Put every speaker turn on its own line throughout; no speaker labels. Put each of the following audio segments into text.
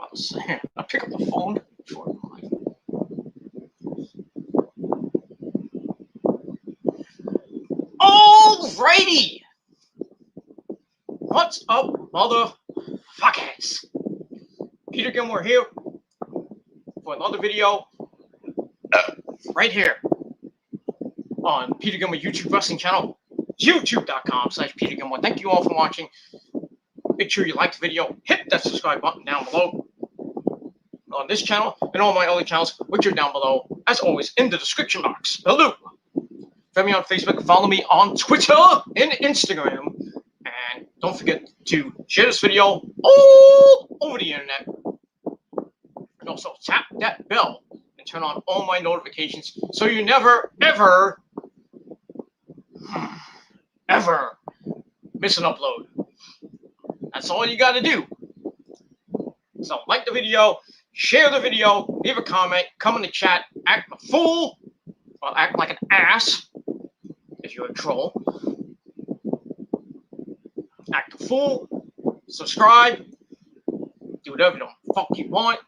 about to say. I pick up the phone before Alrighty! What's up, motherfuckers? Peter Gilmore here for another video right here on Peter Gilmore YouTube Wrestling channel, youtube.com/Peter Gilmore. Thank you all for watching. Make sure you like the video, hit that subscribe button down below on this channel and all my other channels, which are down below, as always, in the description box below. Follow me on Facebook, follow me on Twitter and Instagram, and don't forget to share this video all over the internet. And also tap that bell and turn on all my notifications so you never, ever miss an upload. That's all you got to do. So like the video, share the video, leave a comment, come in the chat, act a fool, or act like an ass if you're a troll. Act a fool, subscribe, do whatever the fuck you want.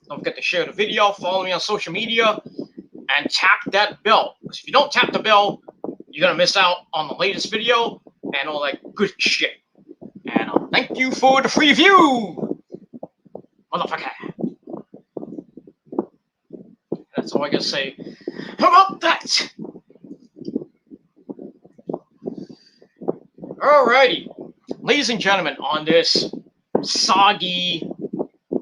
Don't forget to share the video, follow me on social media, and tap that bell. Because if you don't tap the bell, you're going to miss out on the latest video and all that good shit. And thank you for the free view, motherfucker. That's all I gotta say about that. Alrighty, ladies and gentlemen, on this soggy,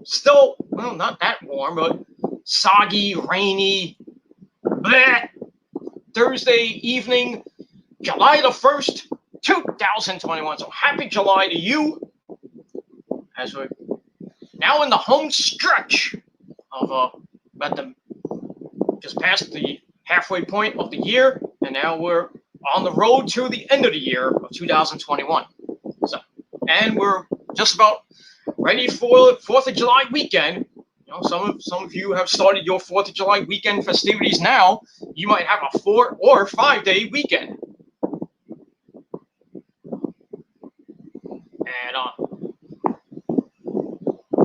still, well, not that warm, but soggy, rainy, bleh, Thursday evening, July the 1st, 2021. So happy July to you, as we're now in the home stretch of just past the halfway point of the year, and now we're on the road to the end of the year of 2021. So, and we're just about ready for 4th of July weekend. You know, some of you have started your 4th of July weekend festivities now. You might have a 4 or 5 day weekend. And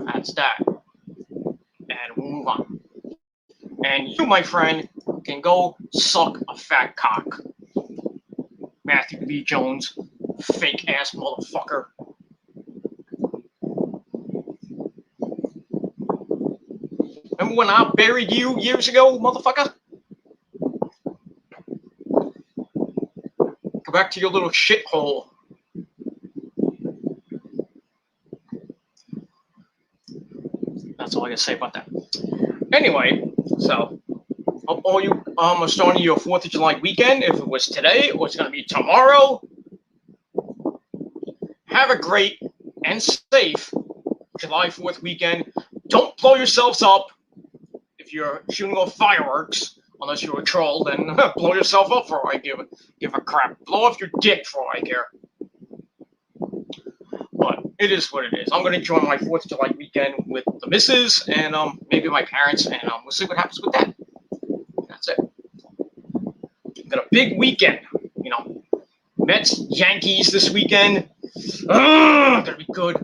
that's that. And we'll move on. And you, my friend, can go suck a fat cock. Matthew B. Jones, fake ass motherfucker. Remember when I buried you years ago, motherfucker? Go back to your little shithole. That's all I gotta say about that. Anyway, so hope all you are starting your 4th of July weekend. If it was today or it's gonna be tomorrow, have a great and safe July 4th weekend. Don't blow yourselves up. If you're shooting off fireworks, unless you're a troll, then blow yourself up for all I give a crap. Blow off your dick for all I care. But it is what it is. I'm going to enjoy my 4th of July weekend with the missus and maybe my parents, and we'll see what happens with that. That's it. Got a big weekend. You know, Mets, Yankees this weekend. Gonna be good.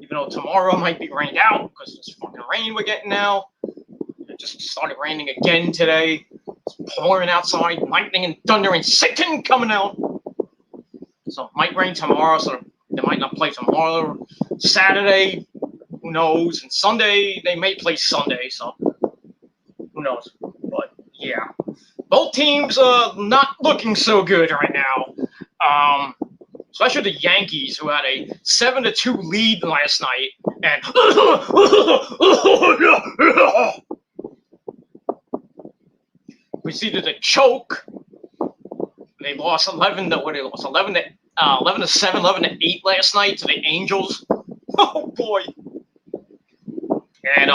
Even though tomorrow might be rained out because of this fucking rain we're getting now. It just started raining again today. It's pouring outside, lightning and thunder and Satan coming out. So it might rain tomorrow, so they might not play tomorrow. Saturday, who knows? And Sunday, they may play Sunday, so who knows? But yeah, both teams are not looking so good right now. Especially the Yankees, who had a 7-2 lead last night, and proceeded to choke. They lost 11 to 7, 11-8 last night to the Angels. Oh boy! And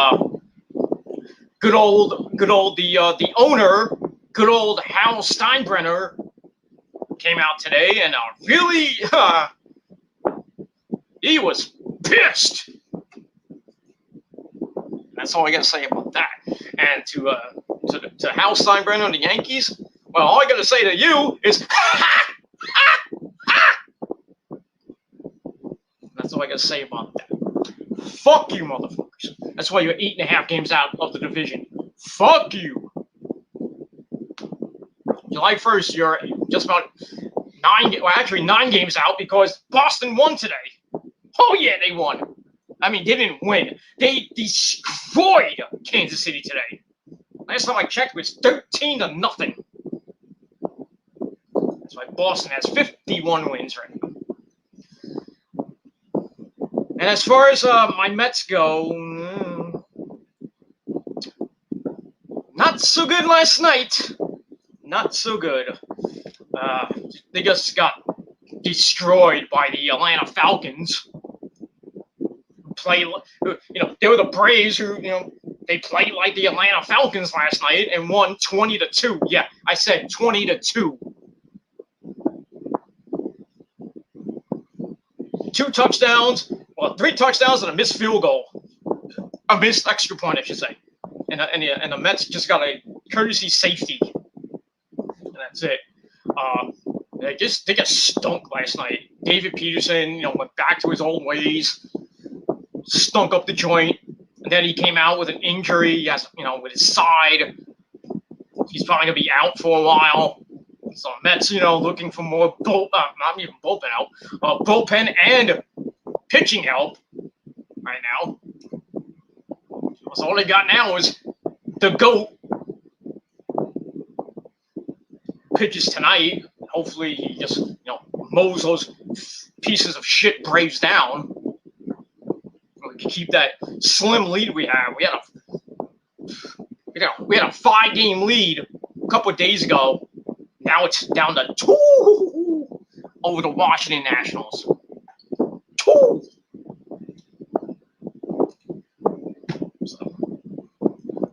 good old the owner, good old Hal Steinbrenner, came out today and really he was pissed. That's all I gotta say about that. And to Hal Steinbrenner and the Yankees, well, all I gotta say to you is that's all I gotta say about that. Fuck you, motherfuckers. motherfuckers. That's why you're 8.5 games out of the division. Fuck you. July 1st, you're just about 9 games out because Boston won today. Oh yeah, they won. I mean, they didn't win. They destroyed Kansas City today. Last time I checked, it was 13-0. That's why Boston has 51 wins right now. And as far as my Mets go, not so good last night. Not so good. They just got destroyed by the Atlanta Falcons. They were the Braves who, they played like the Atlanta Falcons last night and won 20-2. Yeah, I said 20-2. 2 touchdowns, 3 touchdowns and a missed field goal. A missed extra point, I should say. And the Mets just got a courtesy safety. And that's it. They just stunk last night. David Peterson, went back to his old ways. Stunk up the joint, and then he came out with an injury. Yes, with his side. He's probably gonna be out for a while. So Mets, looking for more not even bullpen help, bullpen and pitching help right now. So all they got now is the GOAT pitches tonight. Hopefully he just mows those pieces of shit Braves down. Keep that slim lead we have. We had a 5-game lead a couple of days ago. Now it's down to 2 over the Washington Nationals. 2. So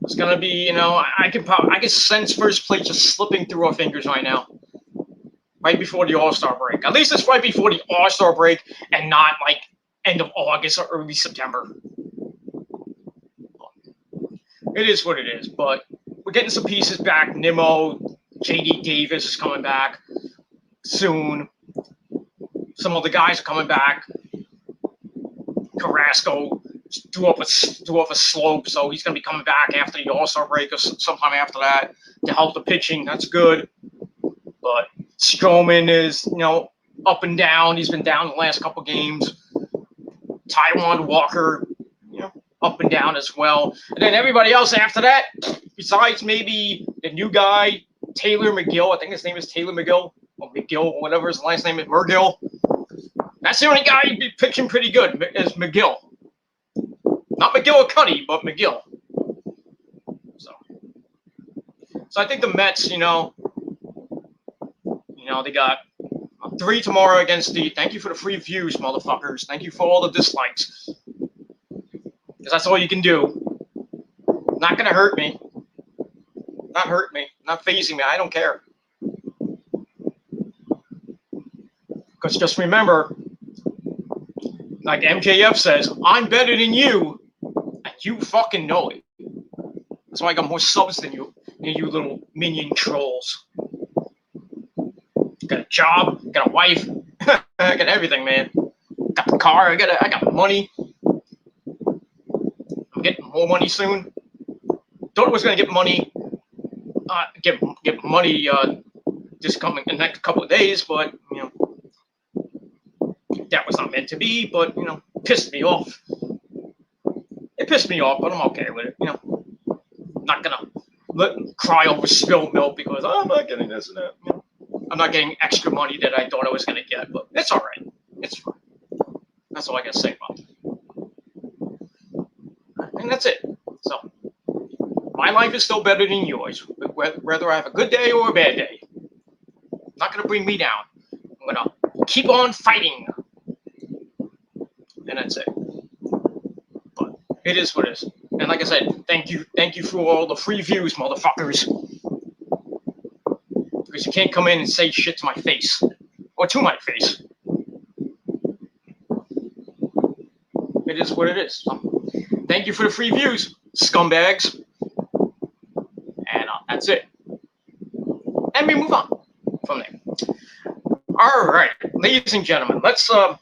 it's gonna be, I can sense first place just slipping through our fingers right now. Right before the All-Star break. At least it's right before the All-Star break and not like end of August or early September. It is what it is, but we're getting some pieces back. Nimmo, J.D. Davis is coming back soon. Some of the guys are coming back. Carrasco threw up a slope, so he's going to be coming back after the All-Star break or sometime after that to help the pitching. That's good. But Stroman is, up and down. He's been down the last couple games. Taijuan Walker, up and down as well. And then everybody else after that, besides maybe the new guy, Taylor McGill. I think his name is Taylor McGill, or McGill, or whatever his last name is, Mergill. That's the only guy who'd be pitching pretty good, is McGill. Not McGill-Cuddy, but McGill. So I think the Mets, they got 3 tomorrow against the. Thank you for the free views, motherfuckers. Thank you for all the dislikes. Because that's all you can do. Not gonna hurt me. Not hurt me. Not phasing me. I don't care. Because just remember, like MJF says, I'm better than you, and you fucking know it. That's why I got more subs than you little minion trolls. Got a job, got a wife, I got everything, man. Got the car, I got money. I'm getting more money soon. Thought I was gonna get money, get money this coming in the next couple of days, but that was not meant to be. But pissed me off. It pissed me off, but I'm okay with it. I'm not gonna cry over spilled milk because I'm not getting this and that. I'm not getting extra money that I thought I was going to get, but it's all right. It's fine. That's all I got to say about it. And that's it. So, my life is still better than yours, whether I have a good day or a bad day. Not going to bring me down. I'm going to keep on fighting. And that's it. But it is what it is. And like I said, thank you for all the free views, motherfuckers. Because you can't come in and say shit to my face. Or to my face. It is what it is. So, thank you for the free views, scumbags. And that's it. And we move on from there. All right, ladies and gentlemen, let's talk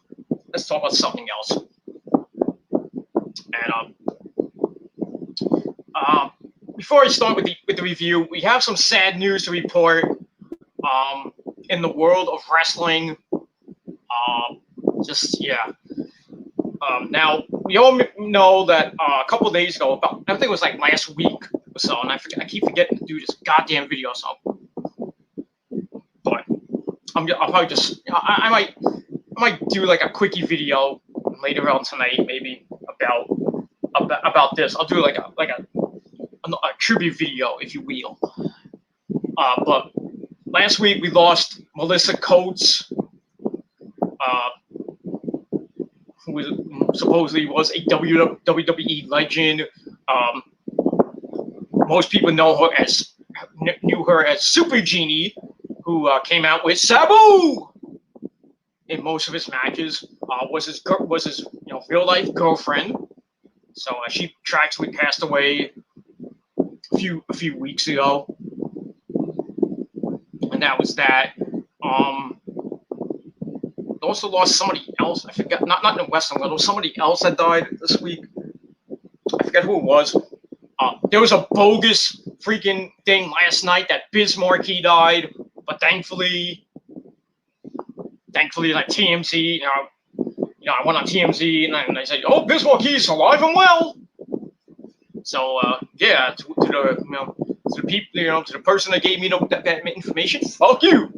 about something else. And before I start with the review, we have some sad news to report. In the world of wrestling, just yeah. Now we all know that a couple of days ago, about I think it was like last week or so, and I keep forgetting to do this goddamn video. So, but I'll probably just I might do like a quickie video later on tonight, maybe about this. I'll do like a tribute video, if you will. But last week we lost Melissa Coates, who supposedly was a WWE legend. Most people knew her as Super Genie, who came out with Sabu in most of his matches. Was his real life girlfriend. So she tragically passed away a few weeks ago, and that was that. Also lost somebody else. I forgot. Not in the Western world. There was somebody else that died this week. I forget who it was. There was a bogus freaking thing last night that Biz Markie died, but thankfully, like TMZ, I went on TMZ and they said, "Oh, Biz Markie's alive and well." So yeah, to the people, to the person that gave me that information, fuck you.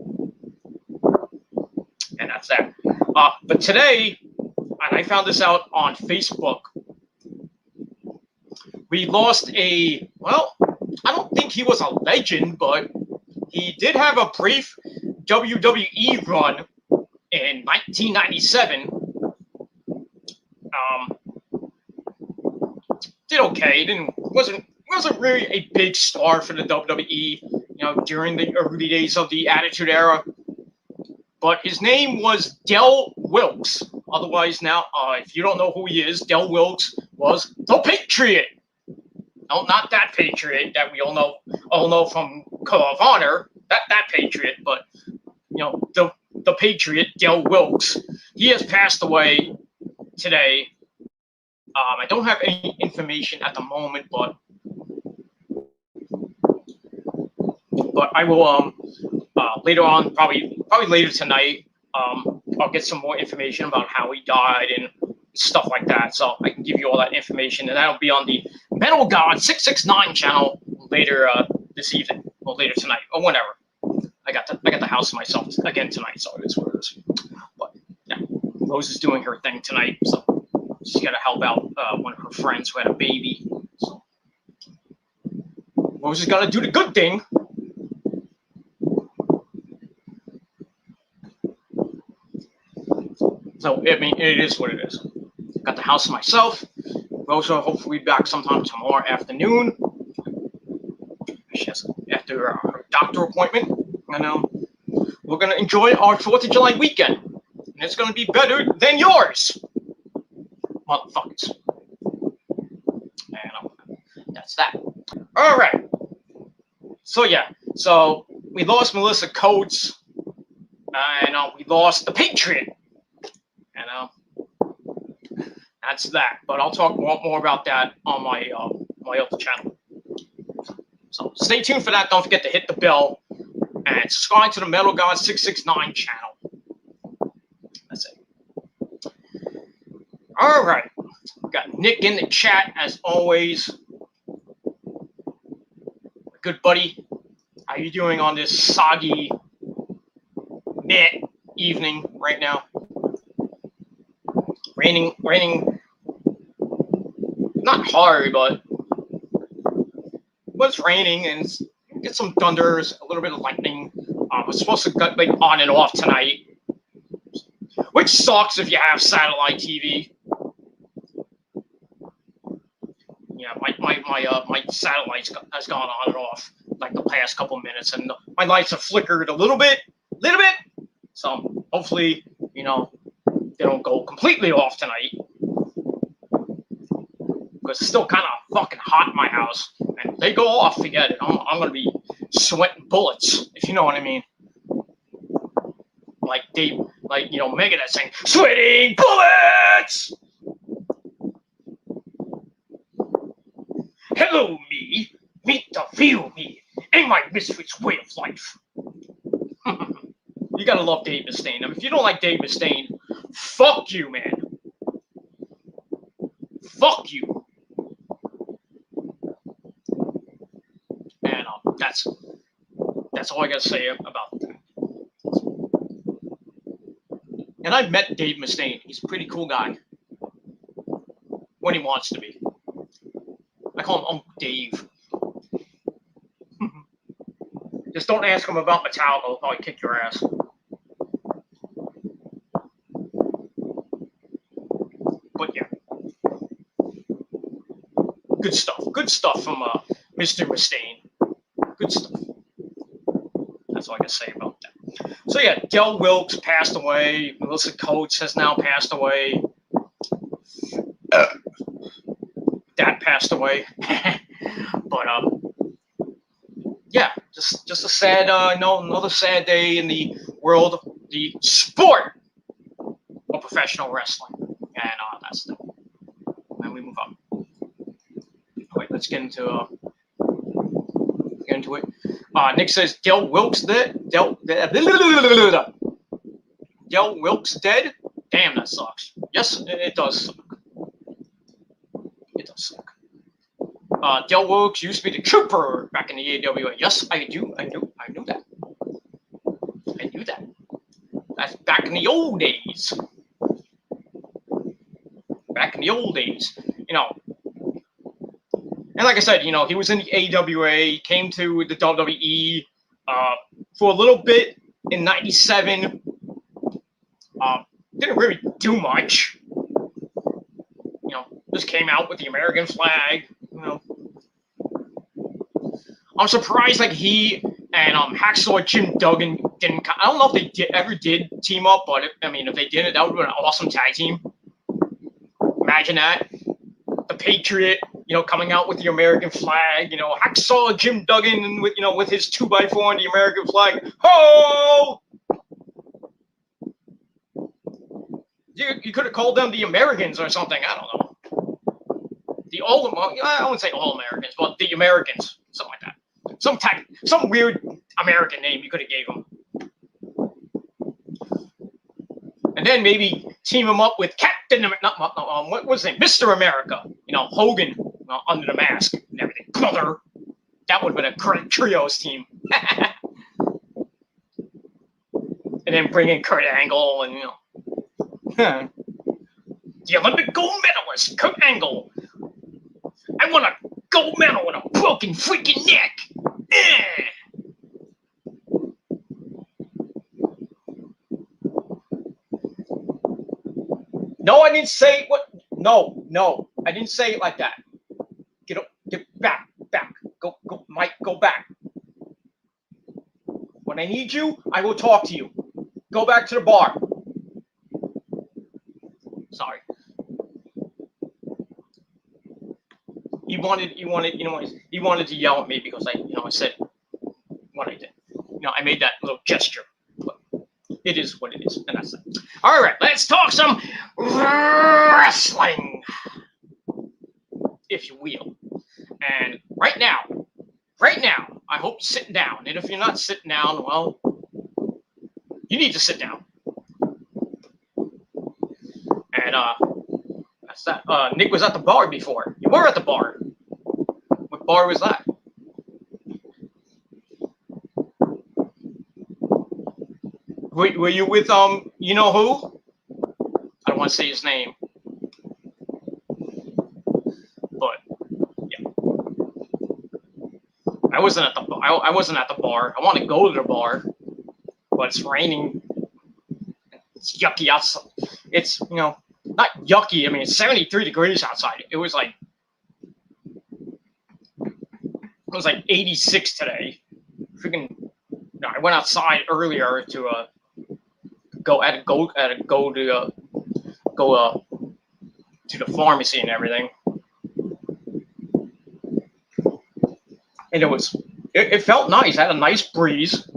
And that's that. But today, and I found this out on Facebook, we lost I don't think he was a legend, but he did have a brief WWE run in 1997. Did okay. Wasn't really a big star for the WWE, during the early days of the Attitude Era. But his name was Del Wilkes. Otherwise, now, if you don't know who he is, Del Wilkes was the Patriot. No, not that Patriot that we all know from Code of Honor. That Patriot, but the Patriot, Del Wilkes. He has passed away today. I don't have any information at the moment, but I will later on, probably later tonight. I'll get some more information about how he died and stuff like that, so I can give you all that information, and that'll be on the Metal God 669 channel later this evening, or later tonight, or whenever. I got the house to myself again tonight, so it is what it is. But yeah, Rose is doing her thing tonight, so she's got to help out one of her friends who had a baby. So Rose has got to do the good thing. So, I mean, it is what it is. Got the house to myself. Rose will hopefully be back sometime tomorrow afternoon. She has after her doctor appointment. And we're going to enjoy our 4th of July weekend. And it's going to be better than yours, motherfuckers. And that's that. All right. So, yeah. So, we lost Melissa Coates. And we lost the Patriot. And that's that. But I'll talk more about that on my other channel. So stay tuned for that. Don't forget to hit the bell and subscribe to the Metal God 669 channel. That's it. All right. Got Nick in the chat as always. Good buddy. How you doing on this soggy evening right now? Raining, not hard, but it's raining and get some thunders, a little bit of lightning. It's supposed to get like on and off tonight, which sucks if you have satellite TV. Yeah, my satellite has gone on and off like the past couple minutes, and my lights have flickered a little bit. So hopefully, they don't go completely off tonight, because it's still kind of fucking hot in my house. And if they go off, forget it. I'm gonna be sweating bullets, if you know what I mean. Like Megadeth saying, "Sweating bullets." Hello, me. Meet the real me and my misfits way of life. You gotta love Dave Mustaine. I mean, if you don't like Dave Mustaine, fuck you, man. Fuck you. And that's all I gotta say about that. And I've met Dave Mustaine. He's a pretty cool guy. When he wants to be. I call him Uncle Dave. Just don't ask him about Metallica. He'll probably kick your ass. But yeah. Good stuff. Good stuff from Mr. Mustaine. Good stuff. That's all I can say about that. So yeah, Del Wilkes passed away. Melissa Coates has now passed away. That passed away. But yeah, just a sad another sad day in the world of the sport of professional wrestling. And that's it. And we move on. All right, let's get into it. Nick says Del Wilkes dead. Del Wilkes dead. Damn, that sucks. Yes, it does suck. It does suck. Del Wilkes used to be the Trooper back in the AWA. Yes, I knew that. I knew that. That's back in the old days. Back in the old days, you know. And like I said, you know, he was in the AWA, came to the WWE for a little bit in '97. Didn't really do much. You know, just came out with the American flag. You know, I'm surprised like he and Hacksaw Jim Duggan didn't. I don't know if they ever did team up, but if they didn't, that would have been an awesome tag team. Imagine that. The Patriot, you know, coming out with the American flag, you know, Hacksaw Jim Duggan with, you know, with his 2x4 on the American flag. Ho! You could have called them the Americans or something. I don't know. The I wouldn't say all Americans, but the Americans, something like that. Some weird American name you could have gave them. And then maybe team him up with Captain, what was his name? Mr. America. You know, Hogan under the mask and everything. Brother. That would have been a great trios team. And then bring in Kurt Angle and, you know. The Olympic gold medalist, Kurt Angle. I want a gold medal with a broken freaking neck. No, I didn't say what. No, I didn't say it like that. Get back. Go, Mike, go back. When I need you, I will talk to you. Go back to the bar. Sorry. He wanted to yell at me because I said what I did. You know, I made that little gesture. But it is what it is, and that's it. All right, let's talk some wrestling, if you will. And right now, I hope you're sitting down. And if you're not sitting down, well, you need to sit down. And that's that. Nick was at the bar before. You were at the bar. What bar was that? Were you with you know who? I don't want to say his name. But yeah. I wasn't at the bar. I want to go to the bar, but it's raining. It's yucky outside. It's, you know, not yucky. I mean, it's 73 degrees outside. It was like 86 today. Freaking! No, I went outside earlier to go to the pharmacy and everything, and it felt nice. I had a nice breeze.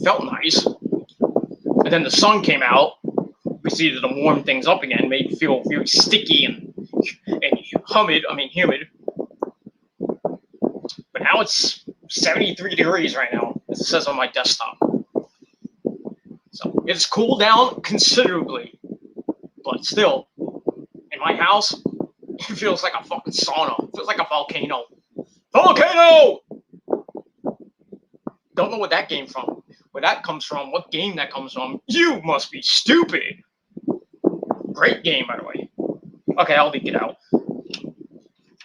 Felt nice, and then the sun came out. Proceeded to warm things up again, made me feel very sticky and humid. But now it's 73 degrees right now, as it says on my desktop. So it's cooled down considerably, but still, in my house, it feels like a fucking sauna. It feels like a volcano. Volcano! Don't know what that came from. Where that comes from, what game that comes from. You must be stupid. Great game, by the way. Okay, I'll leak it out.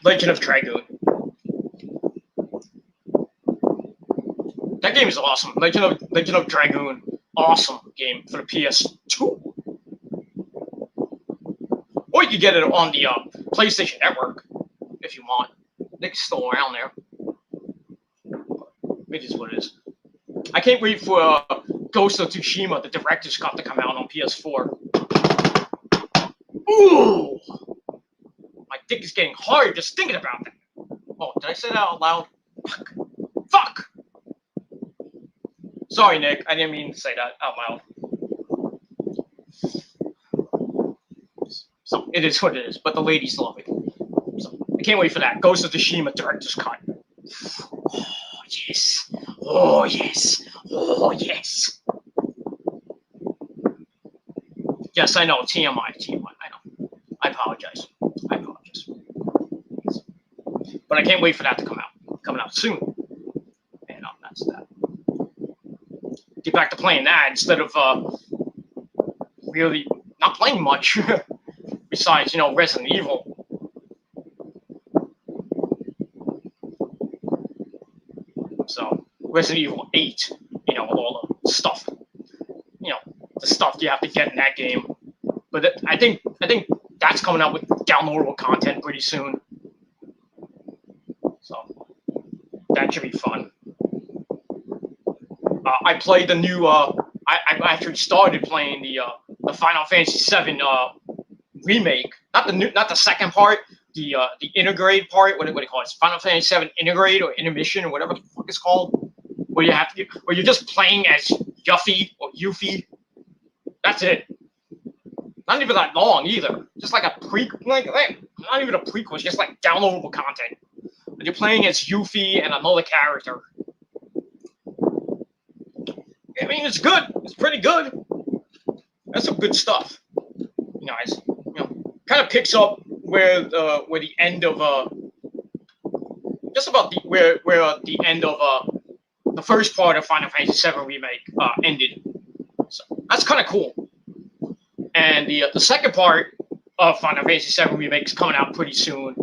Legend of Dragoon. That game is awesome. Legend of Dragoon. Awesome game for the PS2. Or you can get it on the PlayStation Network if you want. It's still around there. It is what it is. I can't wait for Ghost of Tsushima, the director's cut, to come out on PS4. Ooh! My dick is getting hard just thinking about that. Oh, did I say that out loud? Fuck. Fuck! Sorry, Nick. I didn't mean to say that out loud. So, it is what it is, but the ladies love it. So, I can't wait for that. Ghost of Tsushima director's cut. Oh, yes. Oh, yes. Oh, yes. Yes, I know. TMI. I know. I apologize. But I can't wait for that to come out. Coming out soon. And that's that. Get back to playing that instead of really not playing much. Besides, Resident Evil. So, Resident Evil 8, with all the stuff. The stuff you have to get in that game. But I think that's coming out with downloadable content pretty soon. So that should be fun. I played the new. I actually started playing the Final Fantasy VII remake. Not the second part. The integrate part. What do you call it? It's Final Fantasy VII integrate or intermission or whatever the fuck it's called. Where you're just playing as Yuffie or Yuffie. That's it. Not even that long either. Just like a prequel. Not even a prequel. It's just like downloadable content. And you're playing as Yuffie and another character. I mean, it's good. It's pretty good. That's some good stuff. Kind of picks up where the end of just about where the end of the first part of Final Fantasy VII remake ended. So that's kind of cool. And the second part of Final Fantasy VII remake is coming out pretty soon,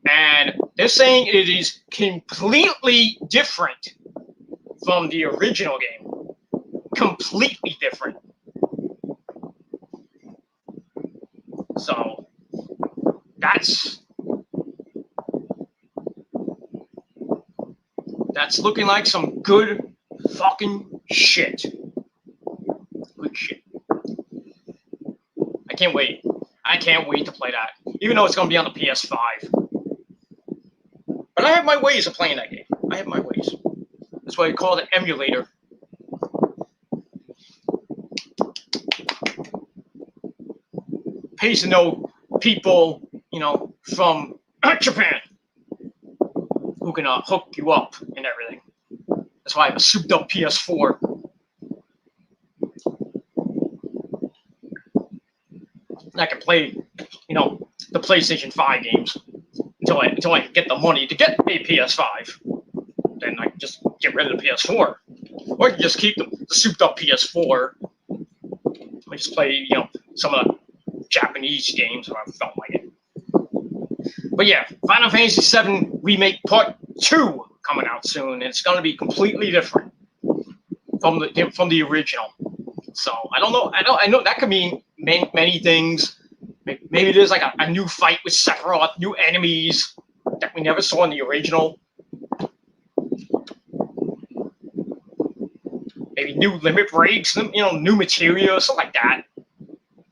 and they're saying it is completely different from the original game. Completely different. So that's looking like some good fucking shit. Good shit. I can't wait. I can't wait to play that. Even though it's going to be on the PS5. But I have my ways of playing that game. I have my ways. That's why I call it an emulator. Pays to know people, from Japan who can hook you up and everything. That's why I have a souped up PS4. I can play, the PlayStation 5 games until I can get the money to get a PS5. Then I can just get rid of the PS4, or I can just keep the souped up PS4. I just play, some of the Japanese games if I felt like it. But yeah, Final Fantasy VII Remake Part 2 coming out soon, and it's going to be completely different from the original. So I don't know. I know that could mean many things. Maybe there's like a new fight with Sephiroth, new enemies that we never saw in the original. Maybe new limit breaks, new material, something like that.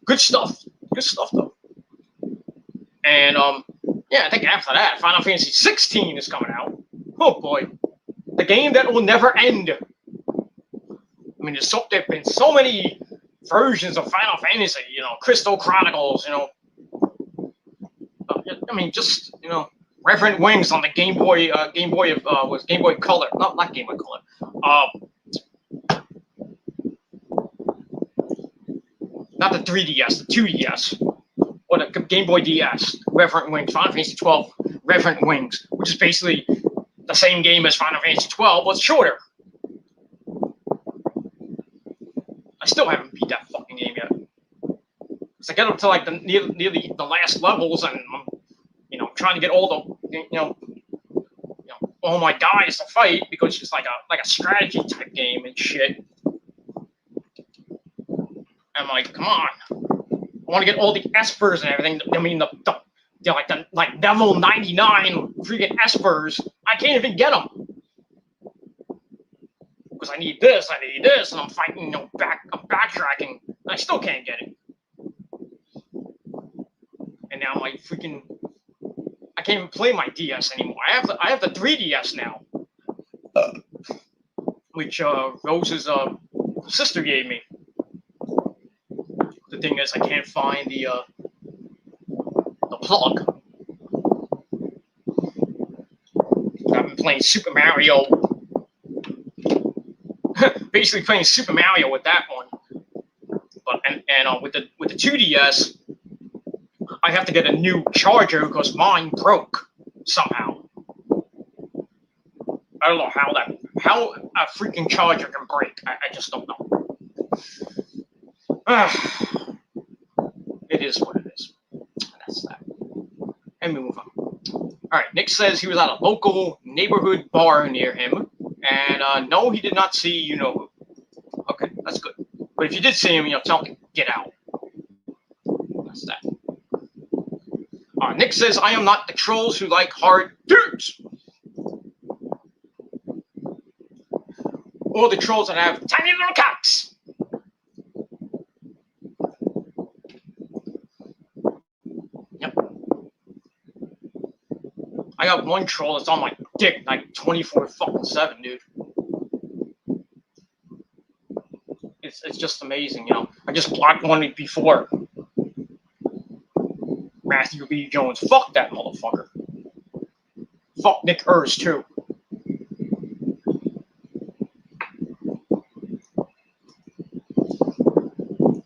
Good stuff. Good stuff though. And I think after that, Final Fantasy 16 is coming out. Oh boy, the game that will never end. I mean, there've been so many versions of Final Fantasy. Crystal Chronicles. I mean, just Reverend Wings on the Game Boy, was Game Boy Color. Not Game Boy Color. Not the 3DS, the 2DS, or the Game Boy DS. Reverend Wings, Final Fantasy 12, Reverend Wings, which is basically the same game as Final Fantasy 12, but shorter. I still haven't beat that fucking game yet. So I get up to like near the last levels, and I'm, trying to get all the, all my guys to fight because it's like a strategy type game and shit. I'm like, come on, I want to get all the espers and everything. I mean, the level 99 freaking espers. I can't even get them because I need this, and I'm fighting, I'm backtracking, and I still can't get it. And now my freaking, I can't even play my DS anymore. I have the 3DS now, which Rose's sister gave me. The thing is, I can't find the plug. I've been playing Super Mario, basically playing Super Mario with that one. But and with the 2DS, I have to get a new charger because mine broke somehow. I don't know how a freaking charger can break. I just don't know. It is what it is. That's that. And we move on. All right. Nick says he was at a local neighborhood bar near him, and no, he did not see who. Okay, that's good. But if you did see him, tell him to get out. That's that. Nick says, I am not the trolls who like hard dudes. Or the trolls that have tiny little cocks. Yep. I got one troll that's on my dick like 24/7, dude. It's just amazing, I just blocked one before. Matthew B. Jones. Fuck that motherfucker. Fuck Nick Urs, too.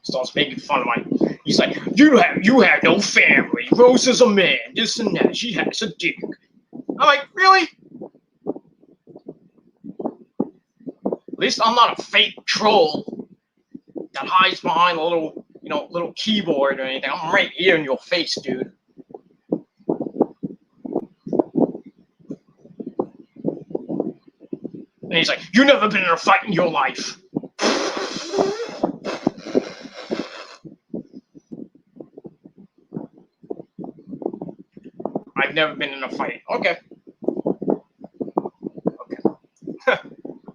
Starts making fun of my... He's like, you have no family. Rose is a man. This and that. She has a dick. I'm like, really? At least I'm not a fake troll that hides behind a little keyboard or anything. I'm right here in your face, dude. And he's like, you've never been in a fight in your life. I've never been in a fight. Okay.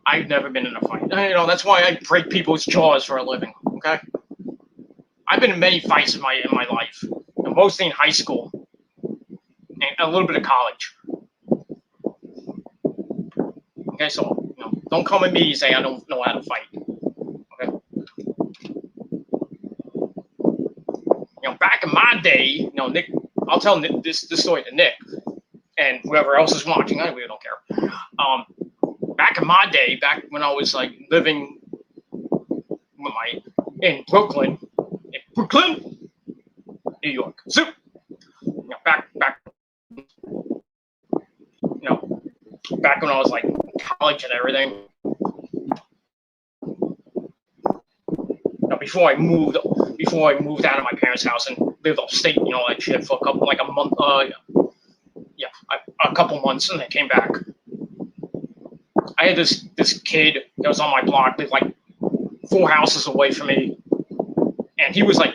I've never been in a fight. That's why I break people's jaws for a living. Okay. I've been in many fights in my life, mostly in high school, and a little bit of college. Okay, so don't come at me and say I don't know how to fight. Okay. Back in my day, Nick, I'll tell Nick, this story to Nick and whoever else is watching. I really don't care. Back in my day, back when I was like living in Brooklyn, New York. So, back when I was like in college and everything. Before I moved out of my parents' house and lived upstate, that shit for a month, a couple months, and then came back. I had this kid that was on my block, lived like 4 houses away from me, and he was like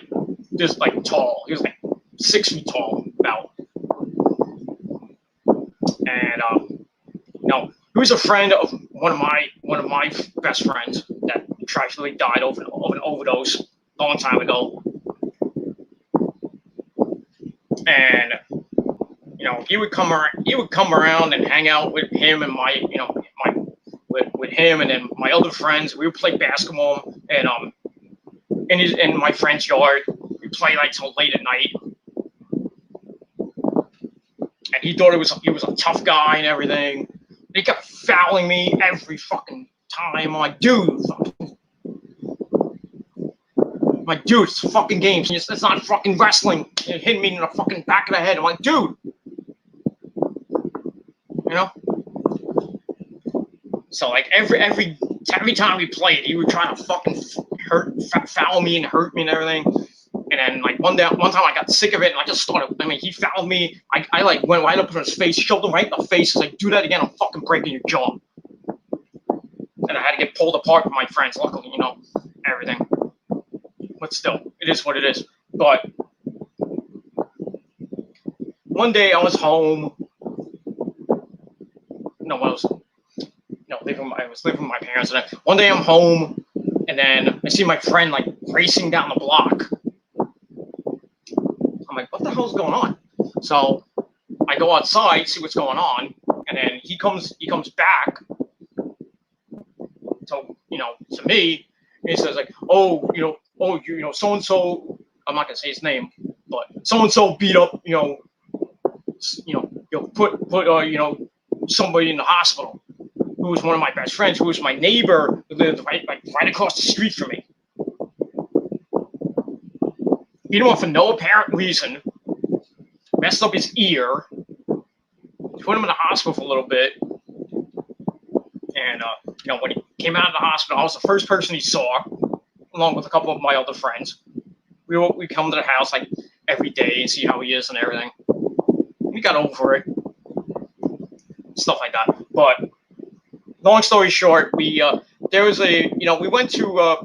this tall. He was like 6 feet tall, about. And he was a friend of one of my best friends that tragically died of an overdose a long time ago. And he would come around and hang out with him and with him and then my other friends. We would play basketball and in my friend's yard. We play like till late at night. and he thought he was a tough guy and everything. He kept fouling me every fucking time. I'm like, dude, it's fucking games. It's not fucking wrestling. It hit me in the fucking back of the head. I'm like, dude, you know. So like every time we played, he would try to fucking foul me and hurt me and everything. And then like one time I got sick of it and I just started. I mean, he fouled me. I like went right up in his face, shoved him right in the face. Like, do that again, I'm fucking breaking your jaw. And I had to get pulled apart with my friends. Luckily, you know, everything. But still, it is what it is. But one day I was home. I was living with my parents. And one day I'm home, and then I see my friend like racing down the block. I'm like, what the hell's going on? So I go outside, see what's going on, and then he comes back to me, and he says like, so and so. I'm not gonna say his name, but so and so beat up, put somebody in the hospital. Who was one of my best friends, who was my neighbor, who lived right across the street from me. Beat him up for no apparent reason. Messed up his ear. Put him in the hospital for a little bit. And when he came out of the hospital, I was the first person he saw, along with a couple of my other friends. We come to the house like every day and see how he is and everything. We got over it. Stuff like that. But long story short, we went to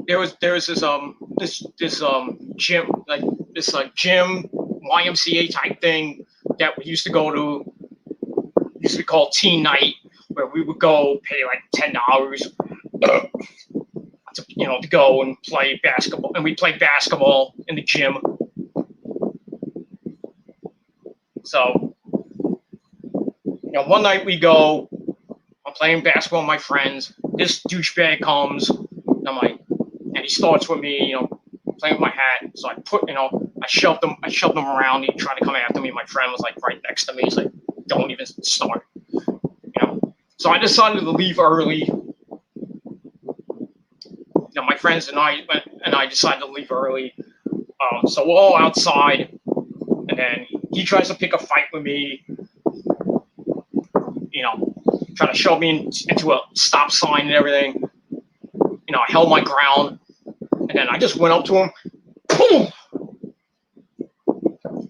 there was this gym, gym YMCA type thing that we used to go to. Used to be called teen night, where we would go pay like $10 to go and play basketball, and we played basketball in the gym. So, one night we go, I'm playing basketball with my friends. This douchebag comes, and and he starts with me, playing with my hat. So I shoved him around. He tried to come after me. My friend was like right next to me. He's like, don't even start, So I decided to leave early. My friends and I decided to leave early. So we're all outside, and then he tries to pick a fight with me, trying to shove me into a stop sign and everything. I held my ground, and then I just went up to him, boom!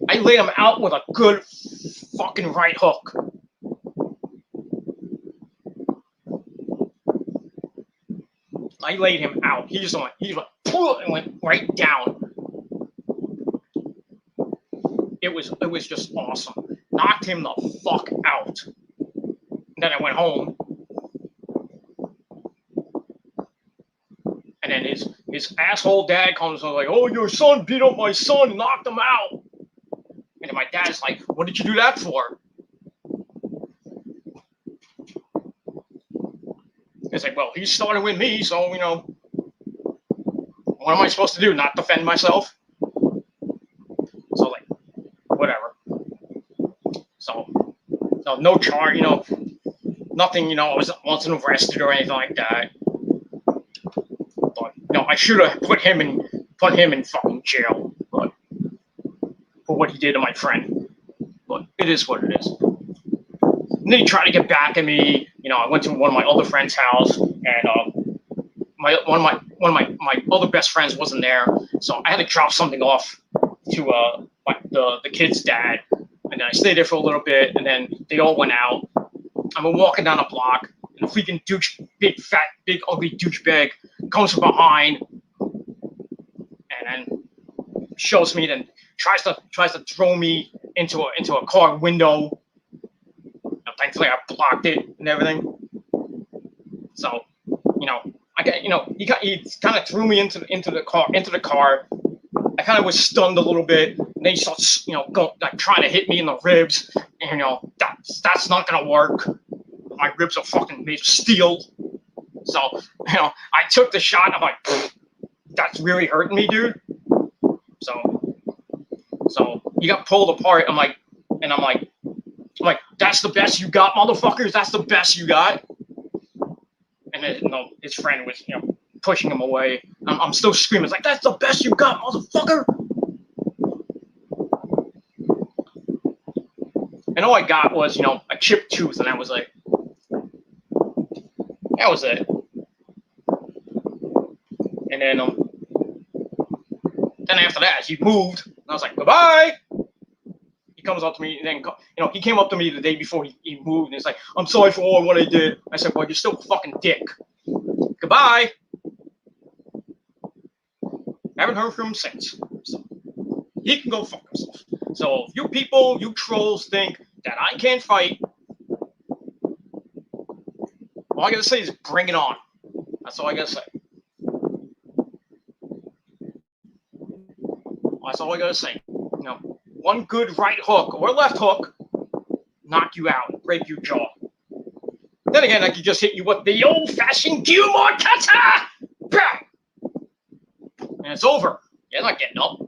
I laid him out with a good fucking right hook. I laid him out. He went, and went right down. It was just awesome. Knocked him the fuck out. And then I went home. And then his asshole dad comes and like, oh, your son beat up my son and knocked him out. And then my dad's like, what did you do that for? It's like, well, he started with me, so, what am I supposed to do? Not defend myself? So, like, whatever. So no charge, nothing, I wasn't arrested or anything like that. But, I should have put him in fucking jail, but for what he did to my friend. But it is what it is. And then he tried to get back at me. I went to one of my other friends' house, and one of my other best friends wasn't there, so I had to drop something off to the kid's dad, and then I stayed there for a little bit, and then they all went out. I'm walking down the block, and a freaking big ugly douchebag comes from behind, and then shows me, then tries to throw me into a car window. Thankfully, I blocked it and everything. So, he kind of threw me into the car. I kind of was stunned a little bit. And then he starts, trying to hit me in the ribs. And, that's not gonna work. My ribs are fucking made of steel. So, I took the shot. I'm like, that's really hurting me, dude. So he got pulled apart. I'm like, that's the best you got, motherfuckers. That's the best you got. And then his friend was pushing him away. I'm still screaming. It's like, that's the best you got, motherfucker. And all I got was a chipped tooth, and I was like, that was it. And then after that, he moved. And I was like, goodbye. He comes up to me, and then he came up to me the day before he moved, and he's like, I'm sorry for all what I did. I said, well, you're still a fucking dick. Goodbye. Haven't heard from him since. So he can go fuck himself. So if you people, you trolls, think that I can't fight, all I gotta say is bring it on. That's all I gotta say. That's all I gotta say. One good right hook or left hook, knock you out, break your jaw. Then again, I could just hit you with the old-fashioned Gilmore cutter! Bam! And it's over. You're not getting up.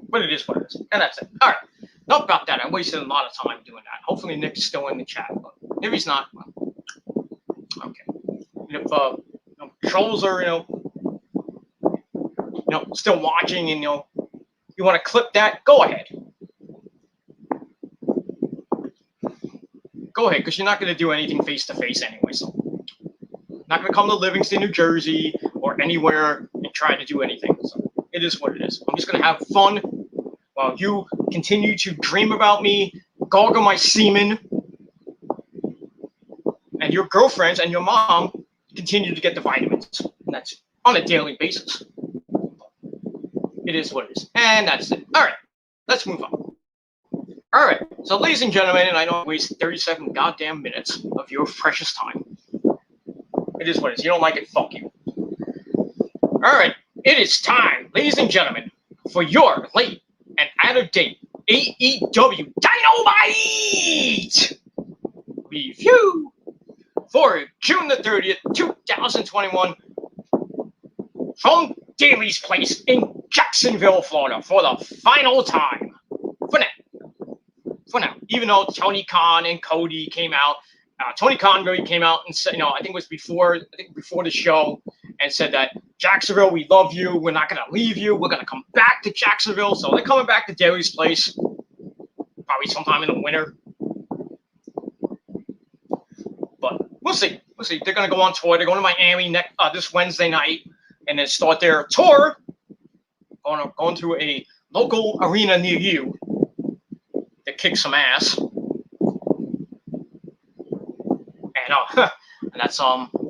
But it is what it is. And that's it. All right. Enough about that. I wasted a lot of time doing that. Hopefully Nick's still in the chat. But if he's not, well, okay. And if trolls are, still watching and, you want to clip that, go ahead. Go ahead, because you're not going to do anything face-to-face anyway, so. Not going to come to Livingston, New Jersey, or anywhere and try to do anything. So it is what it is. I'm just going to have fun while you continue to dream about me, gargle my semen, and your girlfriends and your mom continue to get the vitamins. And that's on a daily basis. It is what it is. And that's it. All right, let's move on. All right, so ladies and gentlemen, and I don't waste 37 goddamn minutes of your precious time. It is what it is. You don't like it, fuck you. All right, it is time, ladies and gentlemen, for your late and out-of-date AEW Dynamite review for June the 30th, 2021, from Daly's Place in Jacksonville, Florida, for the final time. For now, even though Tony Khan and Cody came out, Tony Khan really came out and said, I think it was before the show, and said that Jacksonville, we love you. We're not going to leave you. We're going to come back to Jacksonville. So they're coming back to Daly's Place, probably sometime in the winter. But we'll see. We'll see. They're going to go on tour. They're going to Miami this Wednesday night, and then start their tour. Going to a local arena near you to kick some ass. And that's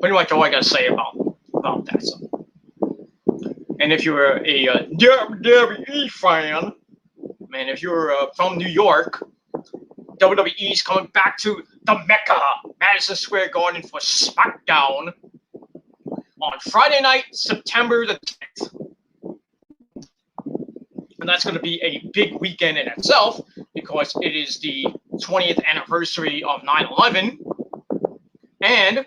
pretty much all I gotta say about that. So. And if you're a WWE fan, man, if you're from New York, WWE's coming back to the Mecca, Madison Square Garden, for SmackDown on Friday night, September the 10th. And that's going to be a big weekend in itself, because it is the 20th anniversary of 9/11. And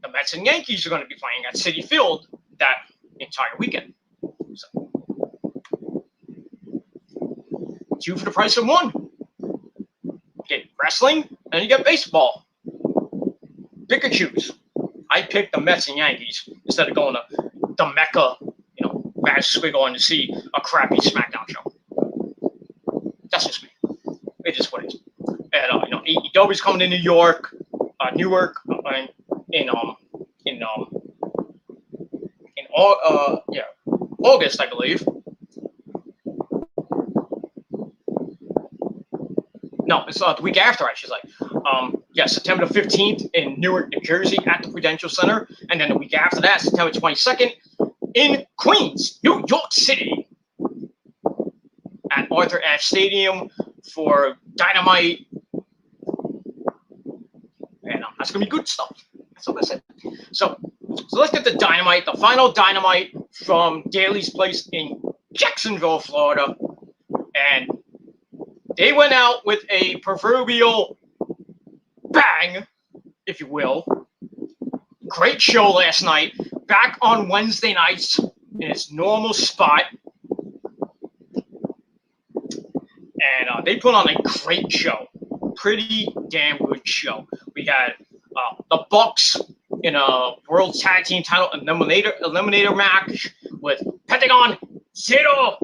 the Mets and Yankees are going to be playing at Citi Field that entire weekend. So, 2 for the price of 1. You get wrestling, and you get baseball. Pick or choose. I picked the Mets and Yankees instead of going to the Mecca, Madison Square Garden to see a crappy SmackDown show. That's just me. It is what it is. And AEW's coming to New York, Newark, in August, I believe. No, it's the week after, I should say. September 15th in Newark, New Jersey at the Prudential Center. And then the week after that, September 22nd in Queens, New York City at Arthur Ashe Stadium for Dynamite. And that's going to be good stuff. That's what I said. So let's get the Dynamite, the final Dynamite from Daly's Place in Jacksonville, Florida. And they went out with a proverbial bang, if you will. Great show last night. Back on Wednesday nights in its normal spot, and they put on a great show. Pretty damn good show. We had the Bucks in a World Tag Team Title eliminator match with Pentagon, Zero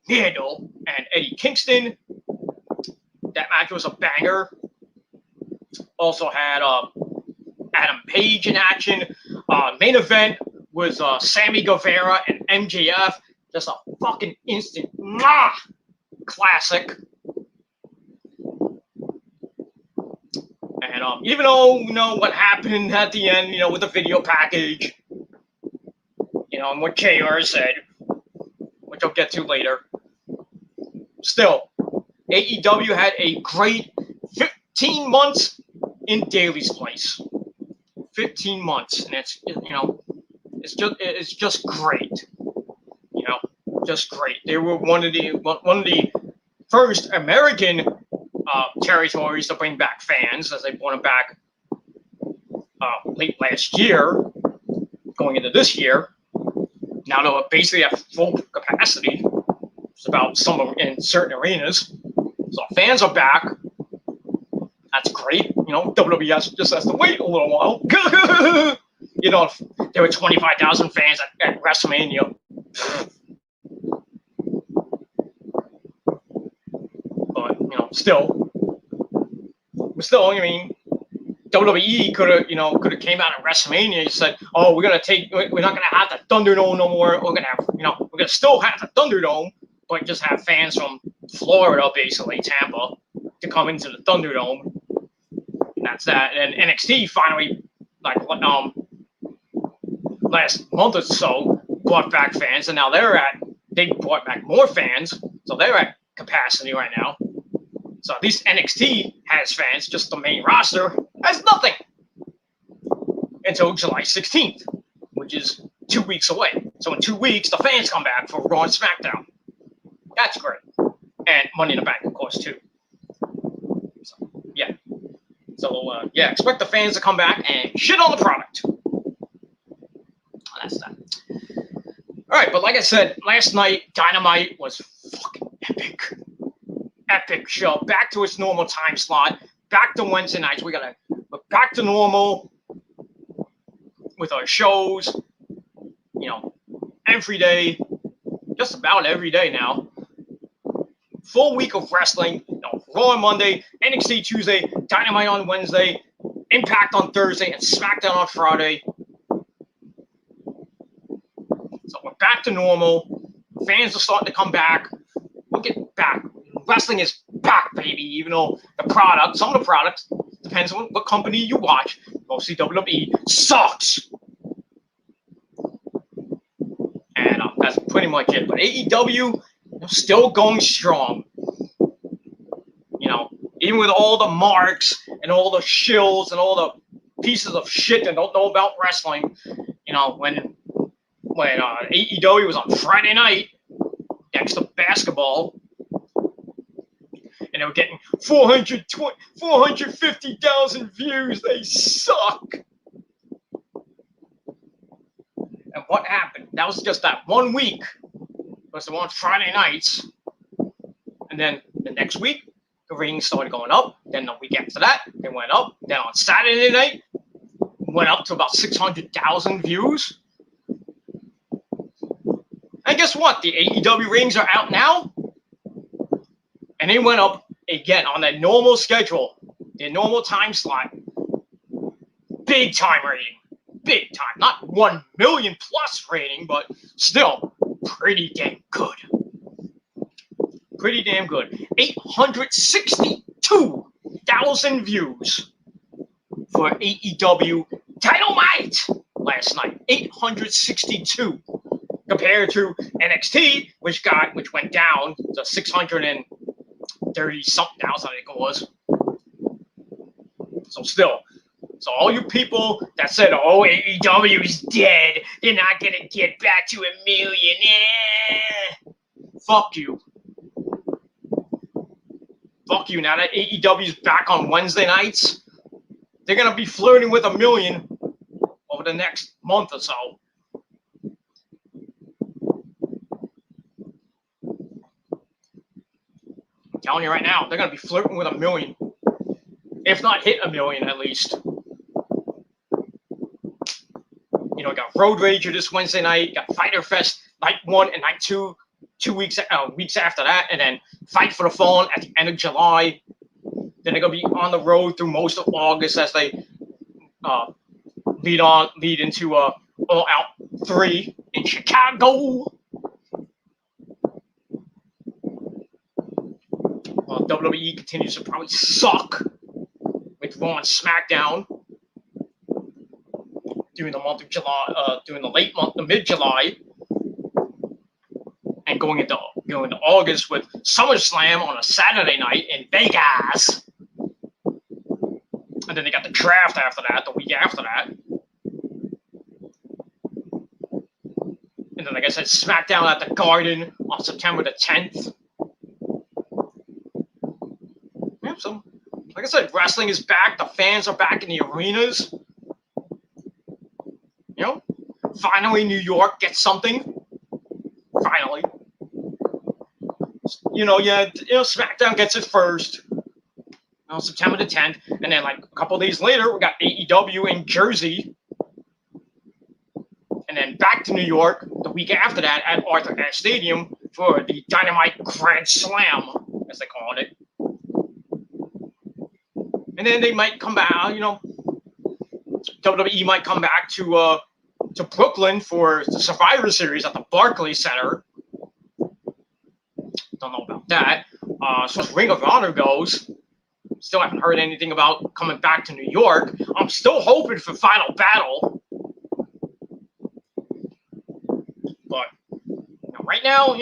Miedo, and Eddie Kingston. That match was a banger. Also had Adam Page in action. Main event was Sammy Guevara and MJF. Just a fucking instant classic. And even though what happened at the end, with the video package, and what KR said, which I'll get to later, still, AEW had a great 15 months in Daly's place. 15 months, and it's just great. Just great. They were one of the first American territories to bring back fans, as they brought them back late last year, going into this year. Now they're basically at full capacity. It's about some in certain arenas. So fans are back. That's great. WWE just has to wait a little while. There were 25,000 fans at WrestleMania. But still, I mean, WWE could have came out at WrestleMania and said, "Oh, we're not gonna have the Thunderdome no more. We're gonna still have the Thunderdome, but just have fans from Florida, basically Tampa, to come into the Thunderdome." And that's that. And NXT finally, last month or so, brought back fans, and now they brought back more fans, so they're at capacity right now. So at least NXT has fans, just the main roster has nothing until July 16th, which is 2 weeks away. So in 2 weeks, the fans come back for Raw and SmackDown. That's great. And Money in the Bank, of course, too. So, yeah, expect the fans to come back and shit on the product. That's that. All right, but like I said, last night, Dynamite was fucking epic. Epic show. Back to its normal time slot. Back to Wednesday nights. We're back to normal with our shows, every day. Just about every day now. Full week of wrestling. Raw on Monday, NXT Tuesday, Dynamite on Wednesday, Impact on Thursday, and SmackDown on Friday. So we're back to normal. Fans are starting to come back. We'll get back. Wrestling is back, baby, even though some of the products, depends on what company you watch, mostly WWE, sucks. And that's pretty much it. But AEW, still going strong. Even with all the marks and all the shills and all the pieces of shit that don't know about wrestling, when AEW was on Friday night next to basketball, and they were getting 450,000 views. They suck. And what happened? That was just that 1 week. It was the one Friday nights. And then the next week, the ratings started going up. Then the week after that, they went up. Then on Saturday night, went up to about 600,000 views. And guess what? The AEW ratings are out now. And they went up again on their normal schedule, their normal time slot. Big time rating. Big time. Not 1 million plus rating, but still pretty damn good. Pretty damn good. 862,000 views for AEW Dynamite last night. 862 compared to NXT, which went down to 630 something thousand, I think it was. So all you people that said, "Oh, AEW is dead, they're not gonna get back to 1 million," fuck you. Fuck you. Now that AEW is back on Wednesday nights, they're going to be flirting with 1 million over the next month or so. telling you right now, they're gonna be flirting with 1 million, if not hit 1 million at least. You know, got Road Rager this Wednesday night, got Fighter Fest night 1 and night 2, 2 weeks after that, and then Fight for the Fallen at the end of July. Then they're gonna be on the road through most of August as they lead into All Out 3 in Chicago. WWE continues to probably suck with Raw and SmackDown during the month of July, during the mid-July, and going into August with SummerSlam on a Saturday night in Vegas, and then they got the draft after that, the week after that, and then like I said, SmackDown at the Garden on September the 10th. Yeah, so like I said, wrestling is back. The fans are back in the arenas. You know, finally New York gets something. Finally. SmackDown gets it first on September the 10th. And then, like, a couple of days later, we got AEW in Jersey. And then back to New York the week after that at Arthur Ashe Stadium for the Dynamite Grand Slam, as they called it. And then they might come back, WWE might come back to Brooklyn for the Survivor Series at the Barclays Center. Don't know about that. As far as Ring of Honor goes, still haven't heard anything about coming back to New York. I'm still hoping for Final Battle. But right now,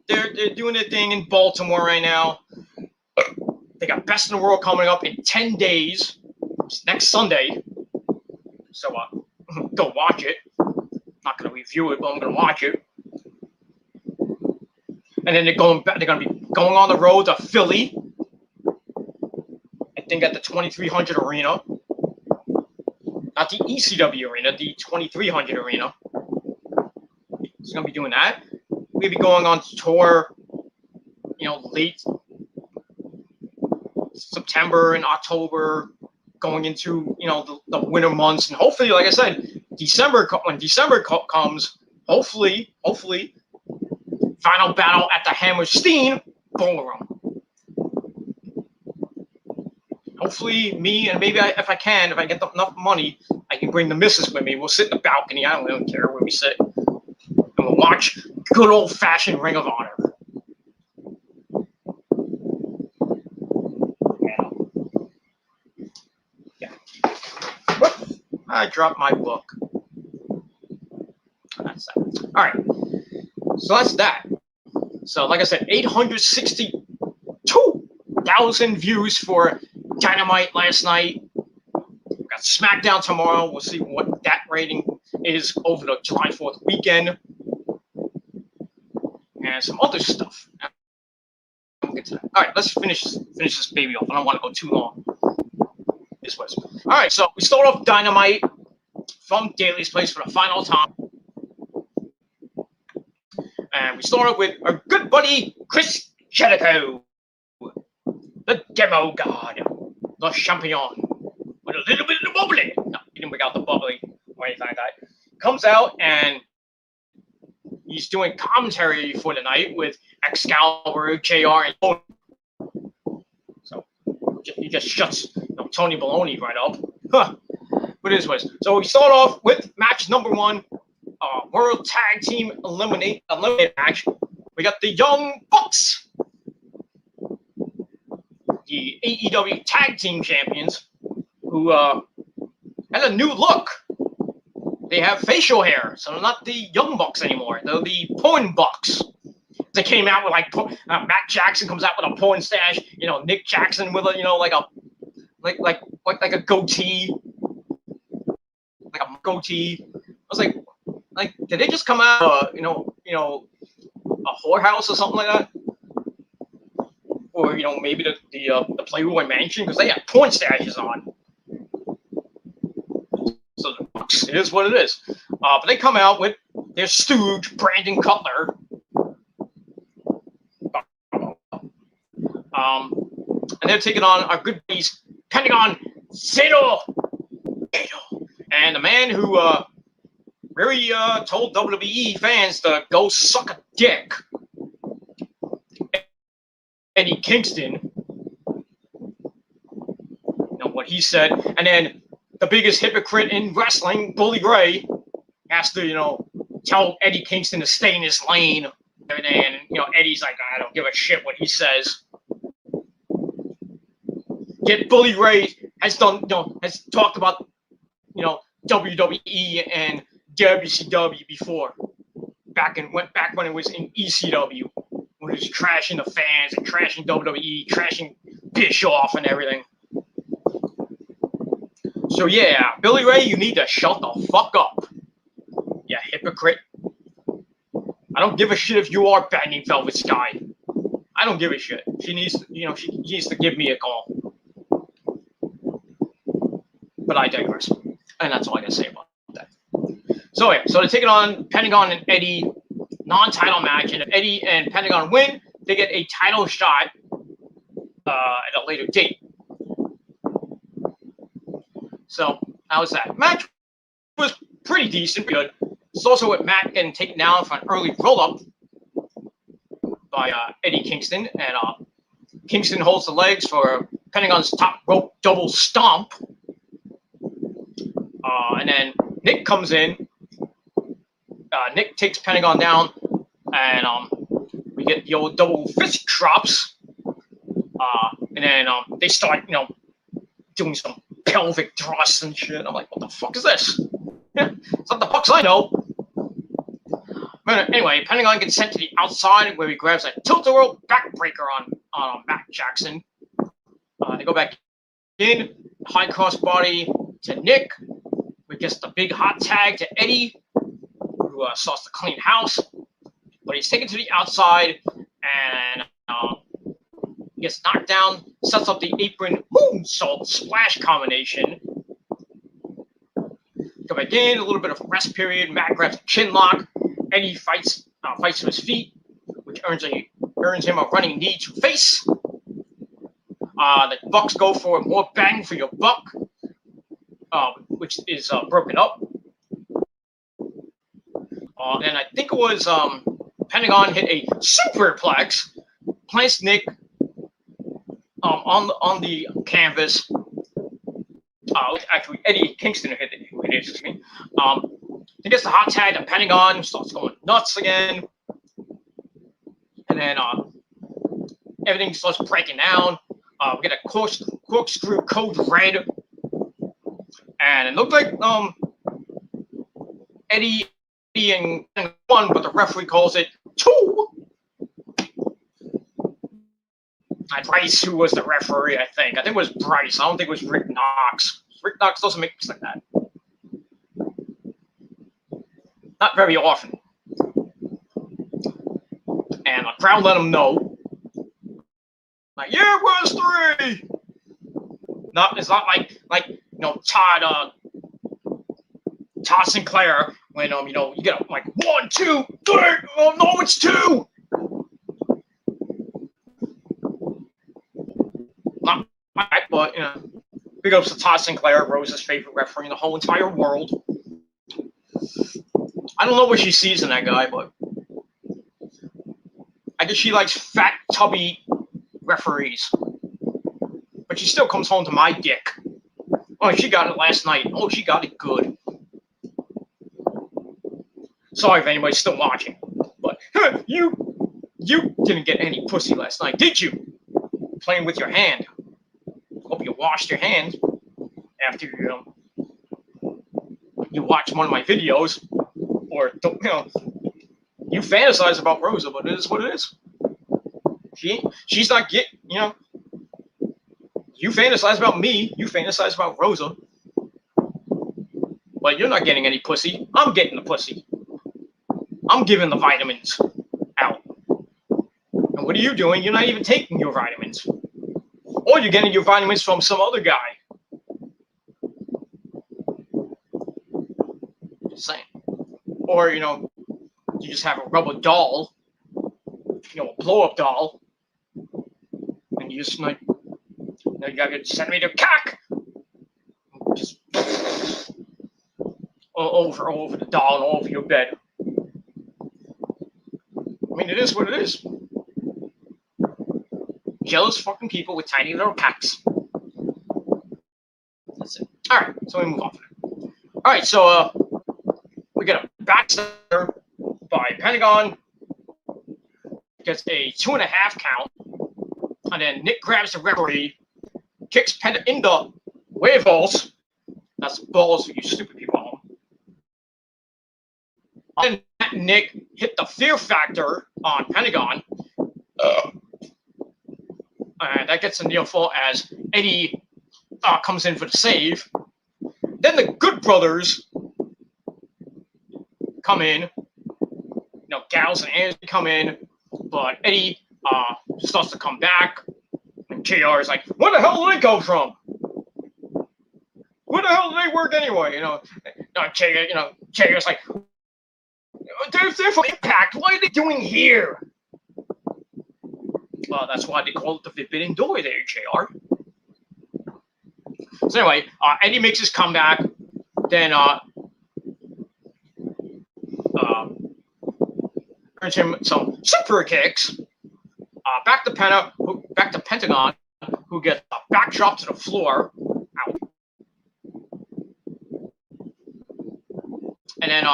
they're doing their thing in Baltimore right now. They got Best in the World coming up in 10 days. It's next Sunday. So go watch it. Not going to review it, but I'm going to watch it. And then they're going to be going on the road to Philly. I think at the 2300 Arena. Not the ECW Arena, the 2300 Arena. He's going to be doing that. We'll be going on tour, late September and October, going into, the winter months. And hopefully, like I said, when December comes, hopefully, Final Battle at the Hammerstein Ballroom. Hopefully, me and maybe if I get enough money, I can bring the missus with me. We'll sit in the balcony. I don't really care where we sit. And we'll watch good old-fashioned Ring of Honor. Yeah. I dropped my book. That's that. All right. So that's that. So like I said, 862,000 views for Dynamite last night. We got SmackDown tomorrow. We'll see what that rating is over the July 4th weekend. And some other stuff. We'll get to that. All right, let's finish this baby off. I don't want to go too long. This was. All right, so we start off Dynamite from Daly's Place for the final time. And we started with our good buddy, Chris Jericho, the Demo God, the Champion, with a little bit of the bubbly. No, he didn't bring out the bubbly or anything like that. Comes out and he's doing commentary for the night with Excalibur, JR, and Tony. So he just shuts Tony Baloney right up. Huh. But anyways, so we start off with match number 1. World Tag Team Eliminate match. We got the Young Bucks, the AEW Tag Team Champions, who had a new look. They have facial hair, so they're not the Young Bucks anymore. They're the Porn Bucks. They came out with Matt Jackson comes out with a porn stash. Nick Jackson with a like a goatee, like a goatee. I was like, did they just come out, a whorehouse or something like that? Or, maybe the Playboy Mansion, because they have porn stashes on. So it is what it is. But they come out with their stooge, Brandon Cutler. And they're taking on our good buddies, Pentagon Zeno, and the man who really told WWE fans to go suck a dick, Eddie Kingston. You know what he said, and then the biggest hypocrite in wrestling, Bully Ray, has to tell Eddie Kingston to stay in his lane. And Eddie's like, I don't give a shit what he says. Yet Bully Ray has talked about WWE and WCW before, back when it was in ECW, when it was trashing the fans and trashing WWE, trashing Bischoff and everything. So yeah, Billy Ray, you need to shut the fuck up, you hypocrite. I don't give a shit if you are Banging Velvet Sky. I don't give a shit. She needs to give me a call. But I digress. And that's all I gotta say about that. So yeah, so they're taking on Pentagon and Eddie, non-title match, and if Eddie and Pentagon win, they get a title shot at a later date. So how's that? Match was pretty decent, good. It's also with Matt getting taken down for an early roll-up by Eddie Kingston, and Kingston holds the legs for Pentagon's top rope double stomp. And then Nick comes in. Nick takes Pentagon down, and we get the old double fist drops. And then they start, doing some pelvic thrusts and shit. I'm like, what the fuck is this? Yeah, it's not the fucks I know. But anyway, Pentagon gets sent to the outside where he grabs a tilt-a-whirl backbreaker on Matt Jackson. They go back in, high crossbody to Nick. We get the big hot tag to Eddie, who starts to clean house. But he's taken to the outside and gets knocked down, sets up the apron moonsault splash combination. Go back in, a little bit of rest period. Matt grabs a chin lock. Eddie fights to his feet, which earns him a running knee to face. The Bucks go for more bang for your buck, which is broken up. Then I think it was Pentagon hit a superplex, plants Nick on the canvas. Actually, Eddie Kingston hit it. Excuse me. He gets the hot tag to Pentagon, starts going nuts again, and then everything starts breaking down. We get a corkscrew code red, and it looked like Eddie and one, but the referee calls it 2. Bryce, who was the referee, I think it was Bryce. I don't think it was Rick Knox. Rick Knox doesn't make mistakes like that. Not very often. And the crowd let him know. Like, yeah, it was 3. It's not like Todd Sinclair when you get like 1, 2, 3. Oh no, it's 2. Not right, but big ups to Todd Sinclair, Rose's favorite referee in the whole entire world. I don't know what she sees in that guy, but I guess she likes fat, tubby referees. But she still comes home to my dick. Oh, she got it last night. Oh, she got it good. Sorry if anybody's still watching, but you didn't get any pussy last night, did you? Playing with your hand. Hope you washed your hands after you watch one of my videos, or you fantasize about Rosa, but it is what it is. She's not getting, you fantasize about me, you fantasize about Rosa, but you're not getting any pussy. I'm getting the pussy. I'm giving the vitamins out. And what are you doing? You're not even taking your vitamins. Or you're getting your vitamins from some other guy. Just saying. Or, you just have a rubber doll, a blow-up doll, and You just like, you got your centimeter cock, just all over the doll and all over your bed. I mean, it is what it is. Jealous fucking people with tiny little cocks. That's it. All right, so we move on from that. All right, so we get a backstabber by Pentagon. Gets a 2.5 count, and then Nick grabs the referee, kicks Penta in the wave balls. That's balls for you stupid people at home. And Nick hit the fear factor on Pentagon. And that gets a near fall as Eddie comes in for the save. Then the Good Brothers come in. Gals and Angie come in, but Eddie starts to come back. And JR is like, where the hell did they come from? Where the hell do they work anyway? JR's like, they're from Impact. What are they doing here? Well, that's why they call it the Forbidden Door there, JR. So anyway, Eddie makes his comeback. Then earns him some super kicks. Back to Pentagon, who gets a backdrop to the floor. Out. And then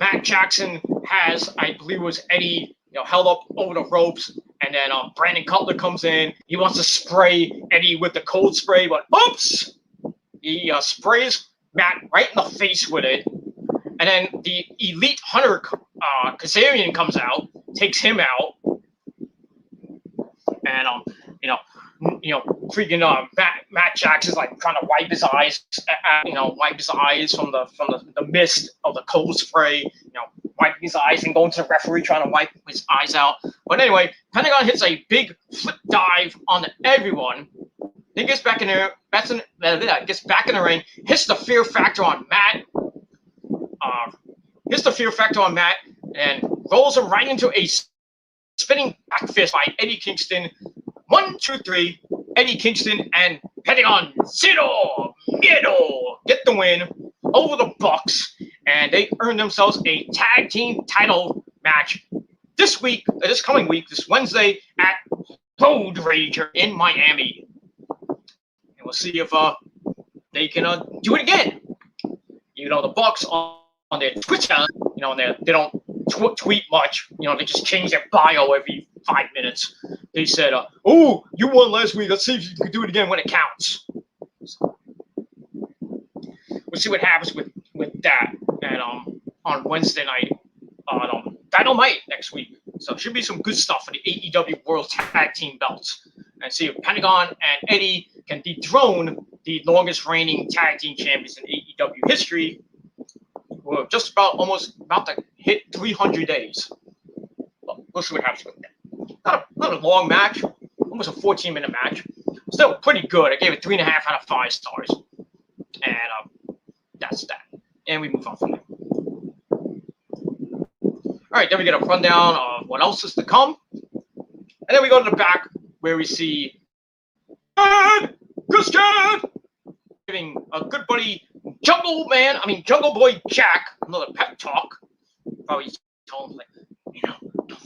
Matt Jackson has, I believe it was Eddie, held up over the ropes, and then Brandon Cutler comes in. He wants to spray Eddie with the cold spray, but oops! He sprays Matt right in the face with it, and then the Elite Hunter Kazarian comes out, takes him out, and freaking Matt Jackson's like trying to wipe his eyes, from the mist of the cold spray, wiping his eyes and going to the referee trying to wipe his eyes out. But anyway, Pentagon hits a big flip dive on everyone. Then gets back in there, gets back in the ring, hits the fear factor on Matt, and rolls him right into a spinning back fist by Eddie Kingston. 1, 2, 3, Eddie Kingston and Pentagon Cero Miedo get the win over the Bucks, and they earn themselves a tag team title match this coming week, this Wednesday at Road Rager in Miami. And we'll see if they can do it again. The Bucks on their Twitter, they don't tweet much. They just change their bio every 5 minutes. They said, "Oh, you won last week. Let's see if you can do it again when it counts." So, we'll see what happens with that. And on Wednesday night, Dynamite next week. So it should be some good stuff for the AEW World Tag Team belts. And see if Pentagon and Eddie can dethrone the longest reigning tag team champions in AEW history. We're just about to hit 300 days. Well, we'll see what happens with that. Not a long match, almost a 14-minute match. Still pretty good. I gave it 3.5 out of 5 stars. And that's that. And we move on from there. All right, then we get a rundown of what else is to come. And then we go to the back where we see Christian giving a good buddy Jungle Boy Jack another pep talk. Probably told him, like, don't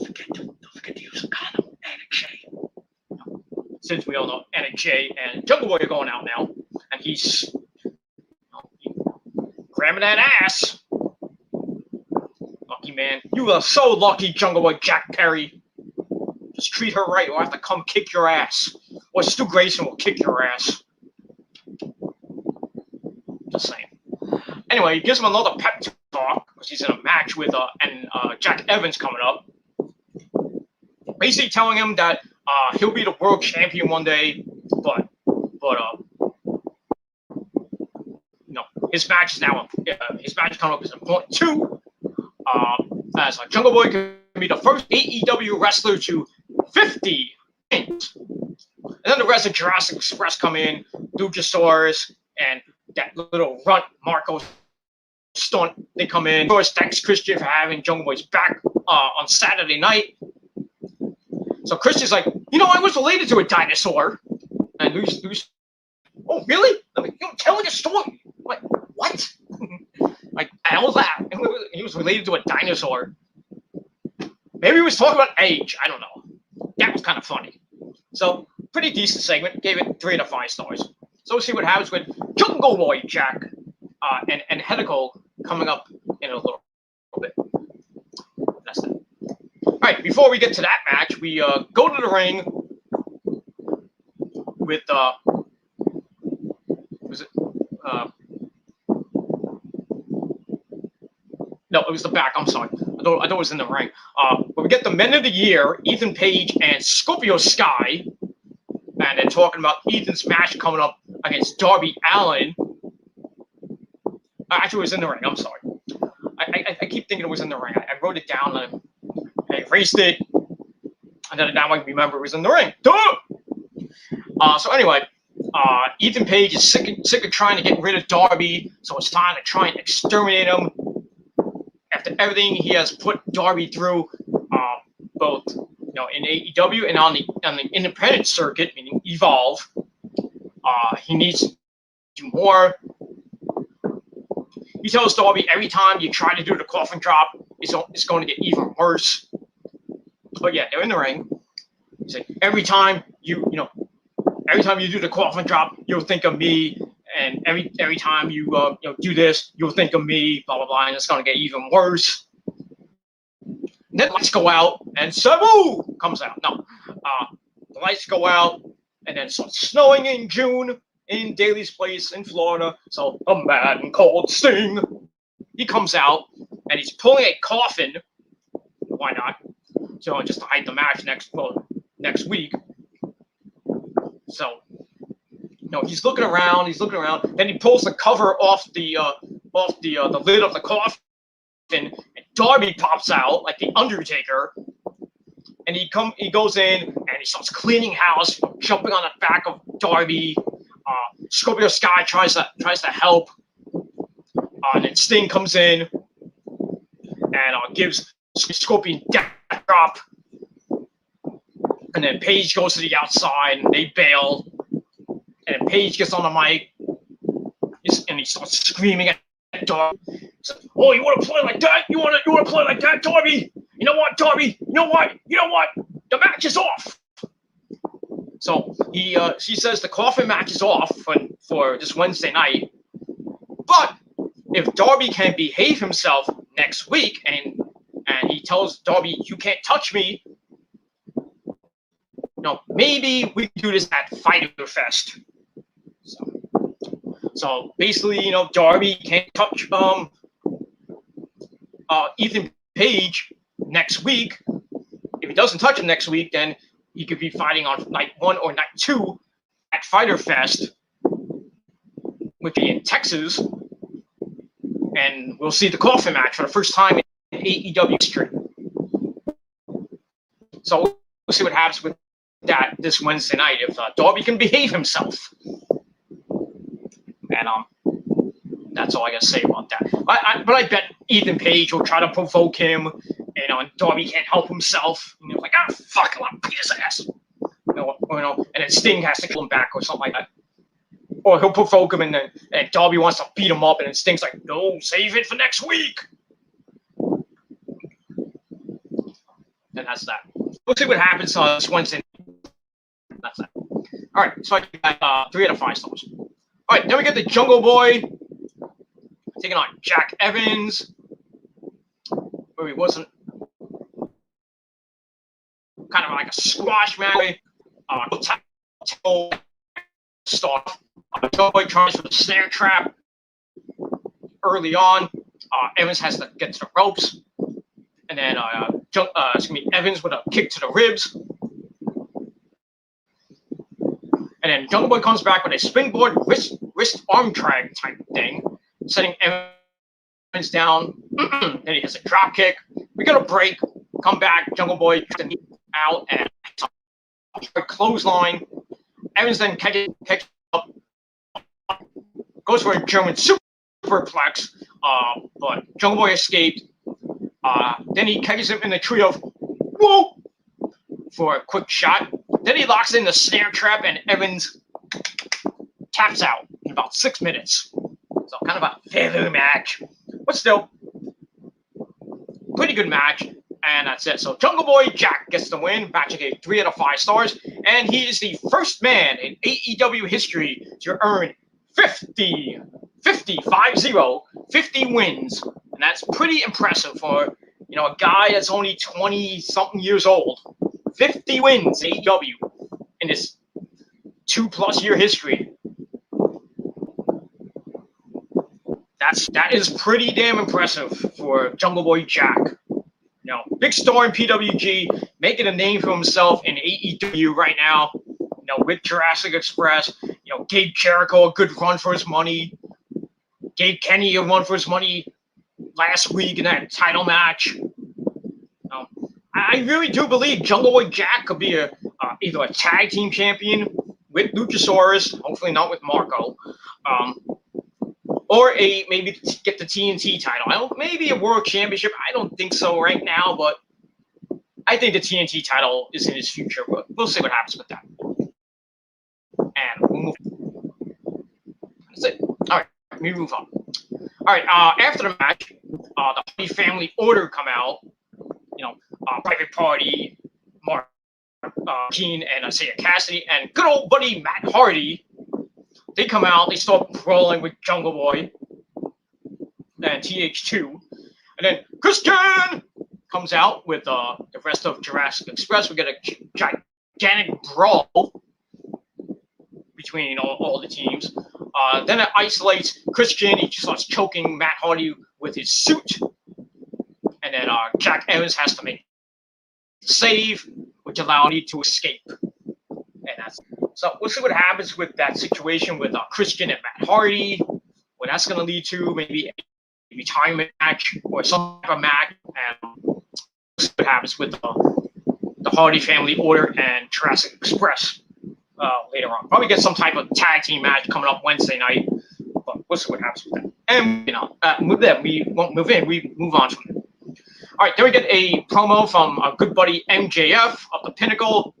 forget to use a condom, Anna Jay. Since we all know Anna Jay and Jungle Boy are going out now, and he's grabbing that ass. Lucky man. You are so lucky, Jungle Boy Jack Perry. Just treat her right, or I have to come kick your ass. Or Stu Grayson will kick your ass. Just saying. Anyway, he gives him another pep talk, because he's in a match with Jack Evans coming up. Basically telling him that he'll be the world champion one day, but his match coming up is important too. As Jungle Boy can be the first AEW wrestler to 50 wins. And then the rest of Jurassic Express come in, Luchasaurus, and that little runt Marco Stunt. They come in. Of course, thanks Christian for having Jungle Boy's back. on Saturday night. So Christian's like, I was related to a dinosaur. And Lou's, oh, really? You're telling a story? Like, what? Like, hell was that? He was related to a dinosaur. Maybe he was talking about age. I don't know. That was kind of funny. So, pretty decent segment. Gave it 3 out of 5 stars. So we'll see what happens with Jungle Boy Jack and Hedicle coming up in a little bit. That's it. All right, before we get to that match, we go to the ring with no, it was the back. I'm sorry. I thought it was in the ring. But we get the Men of the Year, Ethan Page and Scorpio Sky, and they're talking about Ethan's match coming up against Darby Allin. Actually, it was in the ring. I'm sorry. I keep thinking it was in the ring. I wrote it down and I erased it, and then now I remember it was in the ring. Duh! So anyway, Ethan Page is sick of trying to get rid of Darby, so it's time to try and exterminate him. After everything he has put Darby through, both in AEW and on the independent circuit, meaning Evolve, he needs to do more. He tells Darby every time you try to do the coffin drop, it's going to get even worse. But yeah, they're in the ring. He's like, every time you do the coffin drop, you'll think of me, and every time you do this, you'll think of me, blah blah blah, and it's going to get even worse. And then lights go out, and Sabu comes out. No, the lights go out, and then it starts snowing in June in Daly's place in Florida. So a mad and cold Sting, he comes out, and he's pulling a coffin. Why not? So just to hide the match next week. So, he's looking around. Then he pulls the cover off the lid of the coffin, and Darby pops out like the Undertaker. And he goes in and he starts cleaning house, jumping on the back of Darby. Scorpio Sky tries to help, and then Sting comes in and gives Scorpion death drop. And then Paige goes to the outside, and they bail. And then Paige gets on the mic, and he starts screaming at Darby. He's like, "Oh, you want to play like that? You want to play like that, Darby? You know what, Darby? You know what? The match is off." So she says the coffin match is off for this Wednesday night. But if Darby can behave himself next week, and he tells Darby, "You can't touch me," maybe we can do this at Fyter Fest. So basically, Darby can't touch Ethan Page next week. If he doesn't touch him next week, then he could be fighting on night 1 or night 2 at Fyter Fest, which be in Texas, and we'll see the coffin match for the first time in AEW history. So we'll see what happens with that this Wednesday night if Darby can behave himself. And that's all I gotta say about that. But I bet Ethan Page will try to provoke him, and Darby can't help himself. And he's like, fuck, I'll beat his ass. And then Sting has to kill him back or something like that. Or he'll provoke him, and Darby wants to beat him up, and then Sting's like, no, save it for next week. And that's that. We'll see what happens this Wednesday. That's that. All right, so I got 3 out of 5 stars. All right, then we get the Jungle Boy taking on Jack Evans, where he wasn't kind of like a squash match. Start. Jungle Boy tries for the snare trap early on. Evans has to get to the ropes, and then Evans with a kick to the ribs. And then Jungle Boy comes back with a springboard wrist arm drag type thing, setting Evans down. Then he has a drop kick. We get a break. Come back. Jungle Boy out and a clothesline. Evans then catches up, goes for a German superplex, but Jungle Boy escaped. Then he catches him in the tree of whoa for a quick shot. Then he locks in the snare trap, and Evans taps out in about 6 minutes. So kind of a failure match, but still pretty good match. And that's it. So Jungle Boy Jack gets the win. Match I gave 3 out of 5 stars, and he is the first man in AEW history to earn 50 wins, and that's pretty impressive for a guy that's only 20-something years old. 50 wins in AEW in this 2+ year history. That is pretty damn impressive for Jungle Boy Jack. Big star in PWG, making a name for himself in AEW right now. With Jurassic Express, gave Jericho a good run for his money. Gave Kenny a run for his money last week in that title match. I really do believe Jungle Boy Jack could be either a tag team champion with Luchasaurus, hopefully not with Marco, or maybe get the TNT title. Maybe a world championship. I don't think so right now, but I think the TNT title is in his future. But we'll see what happens with that. And we'll move. That's it. All right, let me move on. All right. After the match, the Hardy Family Order come out. Private Party, Mark Keen, and Isaiah Cassidy, and good old buddy Matt Hardy. They come out, they start brawling with Jungle Boy and TH2. And then Christian comes out with the rest of Jurassic Express. We get a gigantic brawl between all the teams. Then it isolates Christian. He starts choking Matt Hardy with his suit. And then Jack Evans has to make the save, which allowed me to escape. And that's so we'll see what happens with that situation with Christian and Matt Hardy. What that's going to lead to, maybe a retirement match or some type of match. And we'll see what happens with the Hardy Family Order and Jurassic Express later on. Probably get some type of tag team match coming up Wednesday night. But we'll see what happens with that. And with that, we won't move in. We move on from there. All right, then we get a promo from a good buddy MJF of the Pinnacle.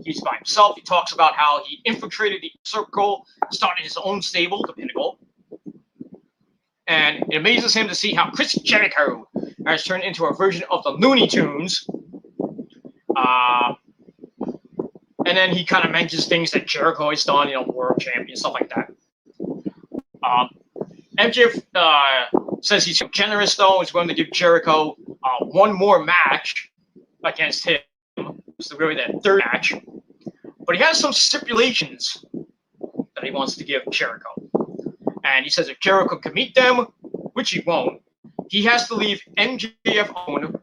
He's by himself. He talks about how he infiltrated the Circle, started his own stable, the Pinnacle. And it amazes him to see how Chris Jericho has turned into a version of the Looney Tunes. And then he kind of mentions things that Jericho has done, world champion, stuff like that. MJF says he's generous, though. He's going to give Jericho one more match against him. It's really that third match. But he has some stipulations that he wants to give Jericho. And he says if Jericho can meet them, which he won't, he has to leave MJF alone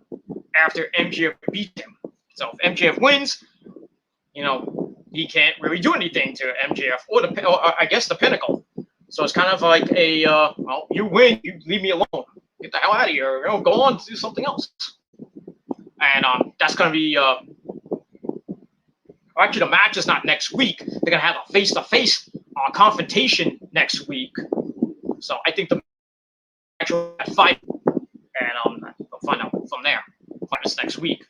after MJF beats him. So if MJF wins, he can't really do anything to MJF or I guess the Pinnacle. So it's kind of like you win, you leave me alone. Get the hell out of here. Go on to do something else. And that's going to be actually, the match is not next week. They're going to have a face-to-face confrontation next week. So I think the match will fight, and we'll find out from there. Find us next week.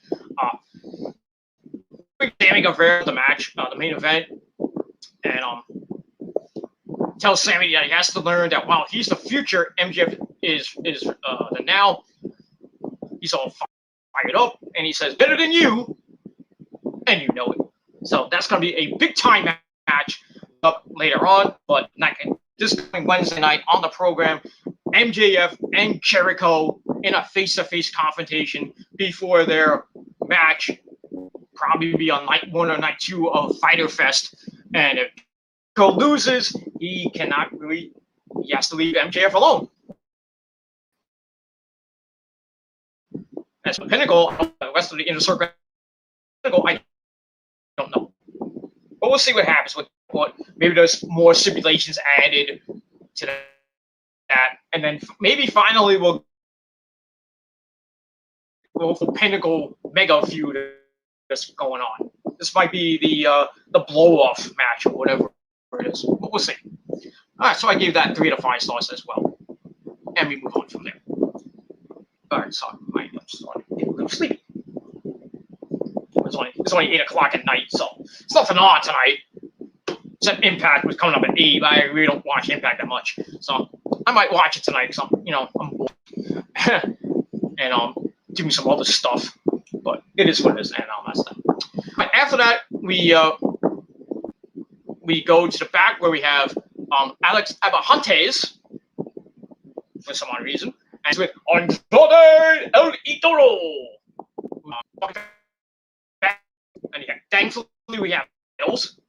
Sammy Guevara, the match, the main event, and tells Sammy that he has to learn that while he's the future, MJF is the now. He's all fired up, and he says, better than you, and you know it. So that's going to be a big-time match up later on, but this coming Wednesday night on the program, MJF and Jericho in a face-to-face confrontation before their match, probably be on night 1 or night 2 of Fyter Fest. And if Jericho loses, he has to leave MJF alone. As for Pinnacle, the rest of the Inner Circle, I don't know. But we'll see what happens with what. Maybe there's more stipulations added to that. And then maybe finally we'll go for Pinnacle mega feud that's going on. This might be the blow-off match or whatever it is. But we'll see. All right, so I gave that 3 out of 5 stars as well. And we move on from there. All right, sorry, I'm starting to get a little sleepy. It's only 8 o'clock at night, so it's nothing on tonight. Except Impact was coming up at 8, but I really don't watch Impact that much, so I might watch it tonight because I'm bored. And do some other stuff, but it is what it is, and that's that. But after that, we go to the back where we have Alex Abrahantes for some odd reason, and it's with Andrade El Idolo. And thankfully we have titles.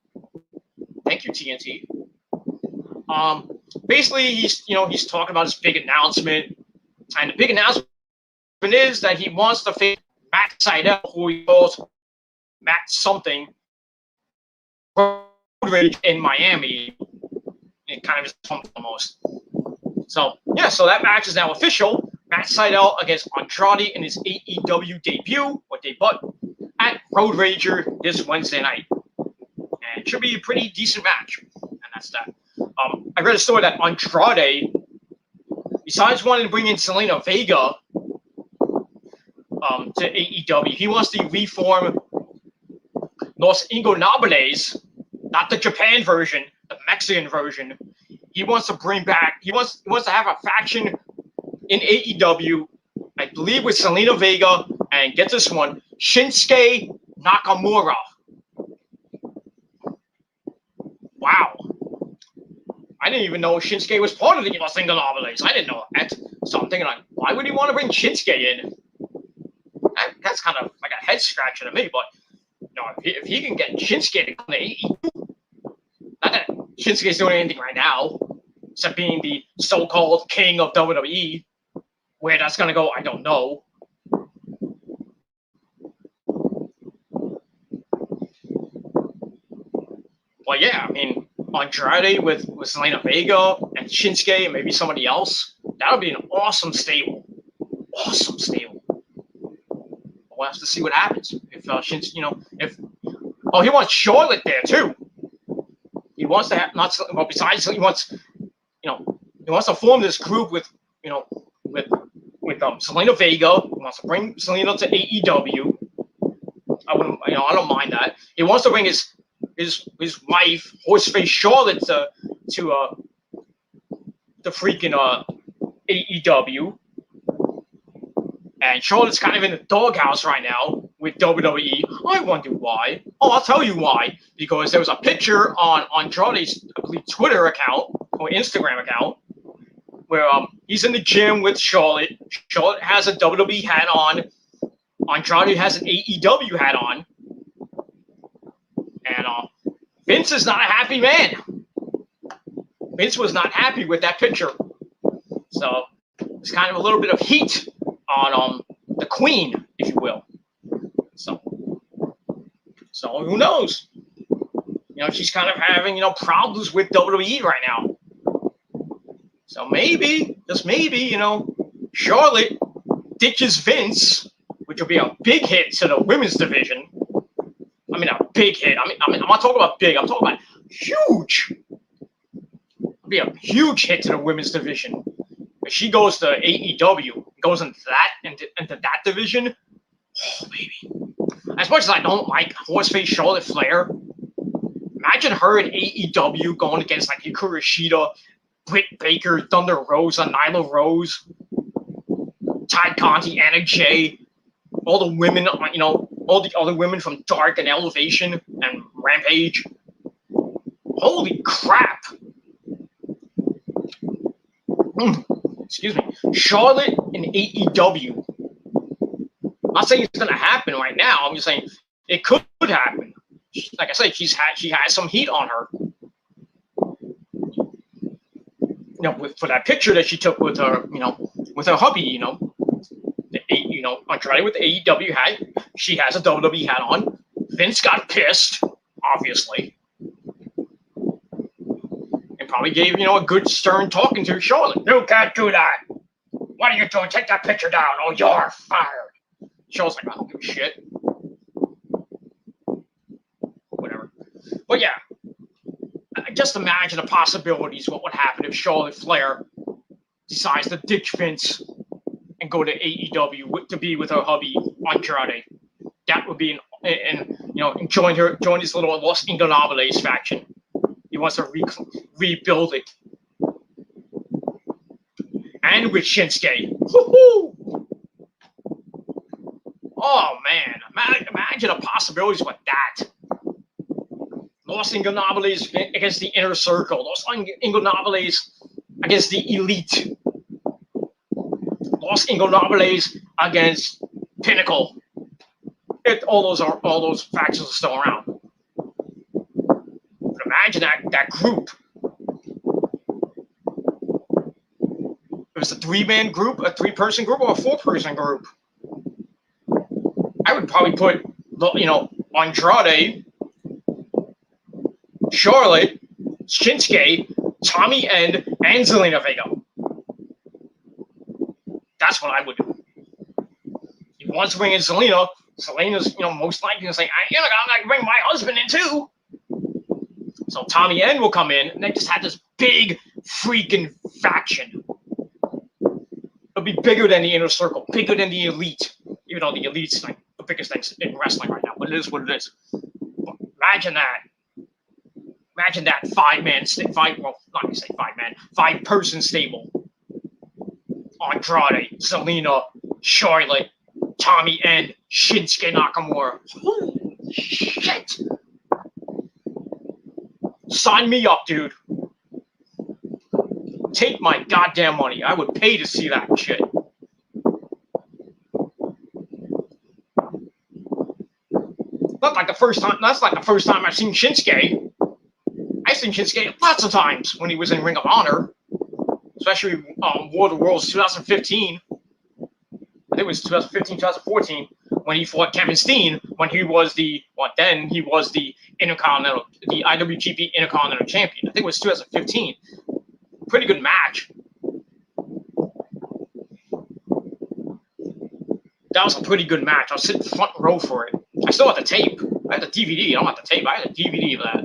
Thank you, TNT. Basically he's talking about his big announcement, and the big announcement is that he wants to face Matt Sydal, who he calls Matt something, in Miami. It kind of is almost. So yeah, so that match is now official. Matt Sydal against Andrade in his AEW debut at Road Rager this Wednesday night. And it should be a pretty decent match. And that's that. I read a story that Andrade, besides wanting to bring in Selena Vega to AEW, he wants to reform Los Ingobernables, not the Japan version, the Mexican version. He wants to bring back, he wants to have a faction in AEW, I believe with Selena Vega, and get this one, Shinsuke Nakamura. Wow. I didn't even know Shinsuke was part of the Los Ingobernables. I didn't know that. So I'm thinking, like, why would he want to bring Shinsuke in? That's kind of like a head scratcher to me, but if he can get Shinsuke to come to AEW, not that Shinsuke's doing anything right now, except being the so-called king of WWE. Where that's going to go, I don't know. Well, yeah, I mean, Andrade with Selena Vega and Shinsuke and maybe somebody else, that would be an awesome stable. Awesome stable. We'll have to see what happens. If he wants Charlotte there too. He wants to have besides he wants to form this group with Selena Vega. He wants to bring Selena to AEW. I don't mind that. He wants to bring his wife, Horseface Charlotte, to the freaking AEW. And Charlotte's kind of in the doghouse right now with WWE. I wonder why. Oh, I'll tell you why. Because there was a picture on Andrade's, I believe, Twitter account or Instagram account where he's in the gym with Charlotte. Charlotte has a WWE hat on. Andrade has an AEW hat on. And Vince is not a happy man. Vince was not happy with that picture. So there's kind of a little bit of heat on the Queen, if you will. So who knows? She's kind of having problems with WWE right now. So maybe, just maybe, Charlotte ditches Vince, which will be a big hit to the women's division. I mean, a big hit. I'm not talking about big. I'm talking about huge. It'll be a huge hit to the women's division. If she goes to AEW, goes into that division, oh baby. As much as I don't like Horseface Charlotte Flair, imagine her in AEW going against like Hikaru Shida, Britt Baker, Thunder Rosa, Nyla Rose, Ty Conti, Anna Jay, all the women, all the other women from Dark and Elevation and Rampage. Holy crap! Excuse me. Charlotte in AEW. I'm not saying it's going to happen right now. I'm just saying it could happen. Like I said, she has some heat on her. For that picture that she took with her, with her hubby, Andrade with the AEW hat. She has a WWE hat on. Vince got pissed, obviously. And probably gave, a good stern talking to Charlotte. You can't do that. What are you doing? Take that picture down. Oh, you're fired. Charlotte's like, I don't give a shit. Whatever. But yeah, just imagine the possibilities. What would happen if Charlotte Flair decides to ditch Vince and go to AEW to be with her hubby Andrade. That would be and join his little Los Ingobernables faction. He wants to rebuild it. And with Shinsuke. Woohoo! Oh man, imagine the possibilities with that. Los Ingobernables against the Inner Circle. Los Ingobernables against the Elite. Los Ingobernables against Pinnacle. All those factions are still around. But imagine that group. It was a 3-man group, a 3-person group, or a 4-person group. I would probably put Andrade, Charlotte, Shinsuke, Tommy End, and Zelina Vega. That's what I would do. If he wants to bring in Zelina, Selena's most likely going to say, I'm going to bring my husband in too. So Tommy End will come in, and they just have this big freaking faction. It'll be bigger than the Inner Circle, bigger than the Elite, even though the Elite's like the biggest thing in wrestling right now. But it is what it is. But imagine that. Imagine that 5-person stable. Andrade, Zelina, Charlotte, Tommy End, Shinsuke Nakamura. Holy shit! Sign me up, dude. Take my goddamn money. I would pay to see that shit. That's like the first time I've seen Shinsuke. I've seen Shinsuke lots of times when he was in Ring of Honor, especially War of the Worlds 2015. I think it was 2015, 2014 when he fought Kevin Steen when he was the Intercontinental, the IWGP Intercontinental Champion. I think it was 2015. Pretty good match. That was a pretty good match. I was sitting front row for it. I still had the tape. I had the DVD. I don't have the tape. I had the DVD of that.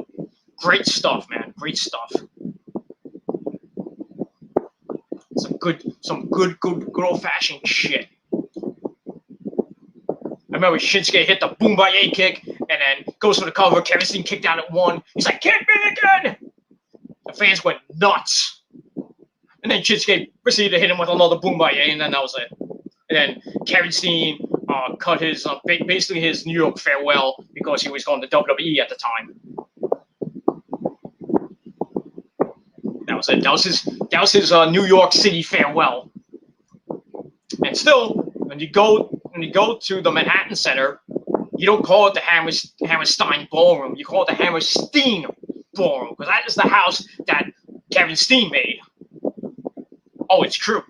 Great stuff, man. Great stuff. Some good old-fashioned shit. I remember Shinsuke hit the Boombaye kick and then goes for the cover. Kevin Steen kicked out at 1. He's like, kick me again! The fans went nuts. And then Shinsuke proceeded to hit him with another Boombaye, and then that was it. And then Kevin Steen cut his basically his New York farewell because he was going to WWE at the time. That was it. That was his New York City farewell. And still, when you go to the Manhattan Center, you don't call it the Hammerstein Ballroom. You call it the Hammerstein Ballroom because that is the house that Kevin Steen made. Oh, it's true.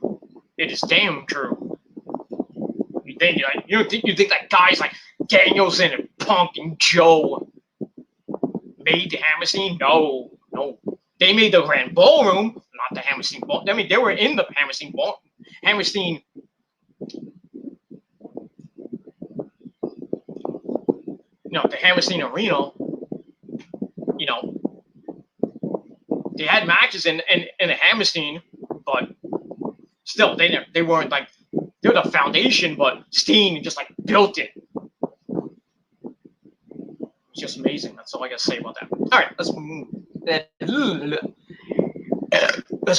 It is damn true. You think that guys like Danielson and Punk and Joe made the Hammerstein? No. They made the Grand Ballroom, not the Hammerstein Ball. I mean, they were in the Hammerstein Ball. Hammerstein. The Hammerstein Arena. They had matches in the Hammerstein, but still, they weren't like they're the foundation. But Steen just like built it. It's just amazing. That's all I gotta say about that. All right, let's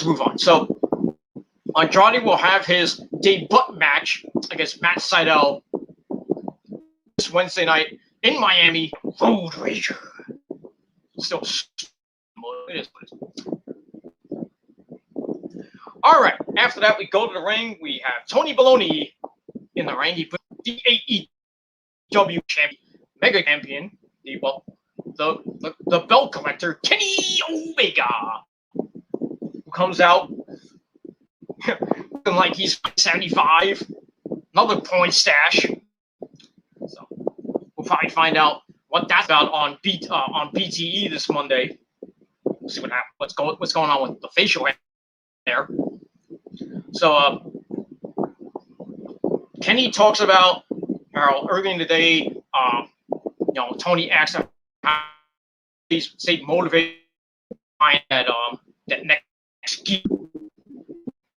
move on. So Andrade will have his debut match against Matt Sydal this Wednesday night in Miami. Road Rager. Still, it is what it is. All right. After that, we go to the ring. We have Tony Baloney in the ring. He put the AEW champion, mega champion, the belt collector, Kenny Omega, who comes out looking like he's 75, another porn stash. So we'll probably find out what that's about on BTE this Monday. We'll see what happens. What's going on with the facial hair there. So Kenny talks about how early in the day, Tony asked him how he stayed motivated that next geek.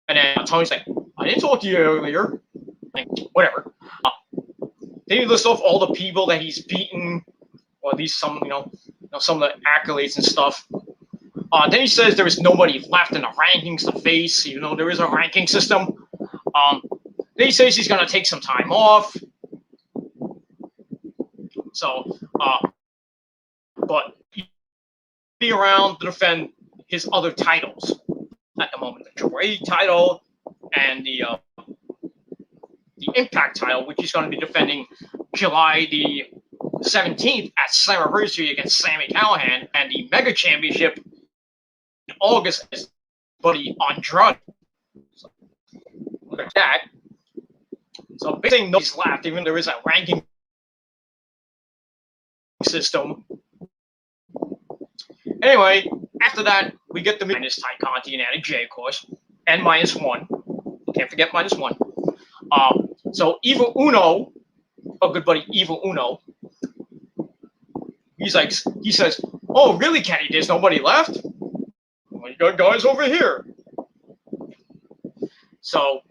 And then Tony's like, I didn't talk to you earlier. Like, whatever. Then he lists off all the people that he's beaten, or at least some, some of the accolades and stuff. Then he says there is nobody left in the rankings to face, even though there is a ranking system. Then he says he's going to take some time off. So, but he'll be around to defend his other titles at the moment: the Triple A title and the Impact title, which he's going to be defending July the 17th at Slammiversary against Sami Callihan, and the Mega Championship in August is Buddy Andrade. So, look at that. So basically, nobody's left, even though there is a ranking system. Anyway, after that, we get the minus Ty Conti and Anna Jay, of course, and -1. Can't forget -1. So Evil Uno, a good buddy Evil Uno, he says, "Oh, really, Kenny? There's nobody left? Well, you got guys over here." So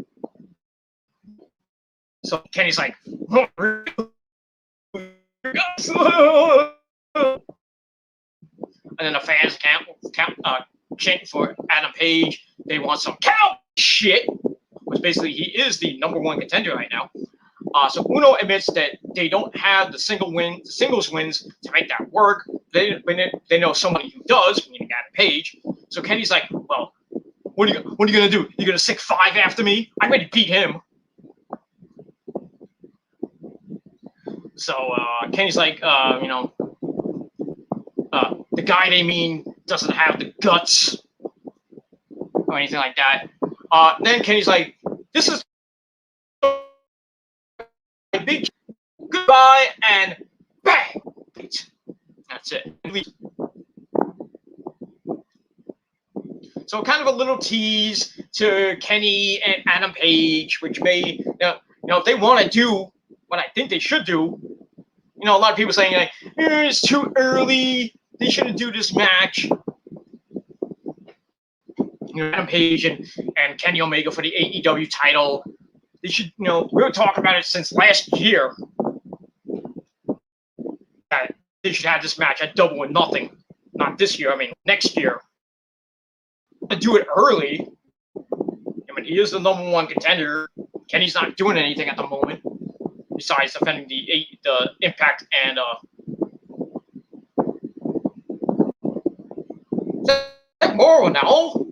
Kenny's like, "Oh, really?" And then the fans chant for Adam Page. They want some cow shit, which basically he is the #1 contender right now. So Uno admits that they don't have the singles wins to make that work. They know somebody who does, meaning Adam Page. So Kenny's like, "Well, what are you gonna do? You gonna stick 5 after me? I already beat him." So Kenny's like, the guy they mean doesn't have the guts or anything like that. Then Kenny's like, "This is a big goodbye," and bang! That's it. So kind of a little tease to Kenny and Adam Page, which may, if they want to do what I think they should do, a lot of people saying like, it's too early, they shouldn't do this match. Adam Page and Kenny Omega for the AEW title. They should, we were talking about it since last year that they should have this match at Double or Nothing. Not this year, next year. But do it early. He is the #1 contender. Kenny's not doing anything at the moment besides defending the Impact and is that Moro now?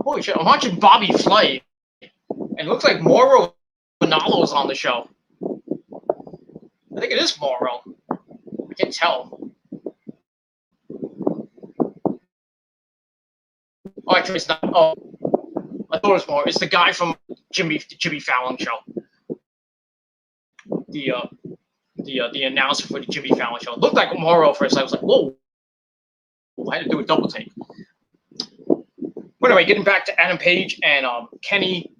Holy shit, I'm watching Bobby Flay. It looks like Mauro Ranallo's on the show. I think it is Mauro. I can't tell. Oh, actually, it's not. Oh, I thought it was Mauro. It's the guy from Jimmy Fallon show. The announcer for the Jimmy Fallon show. It looked like Mauro first. I was like, whoa. I had to do a double take. But anyway, getting back to Adam Page and Kenny,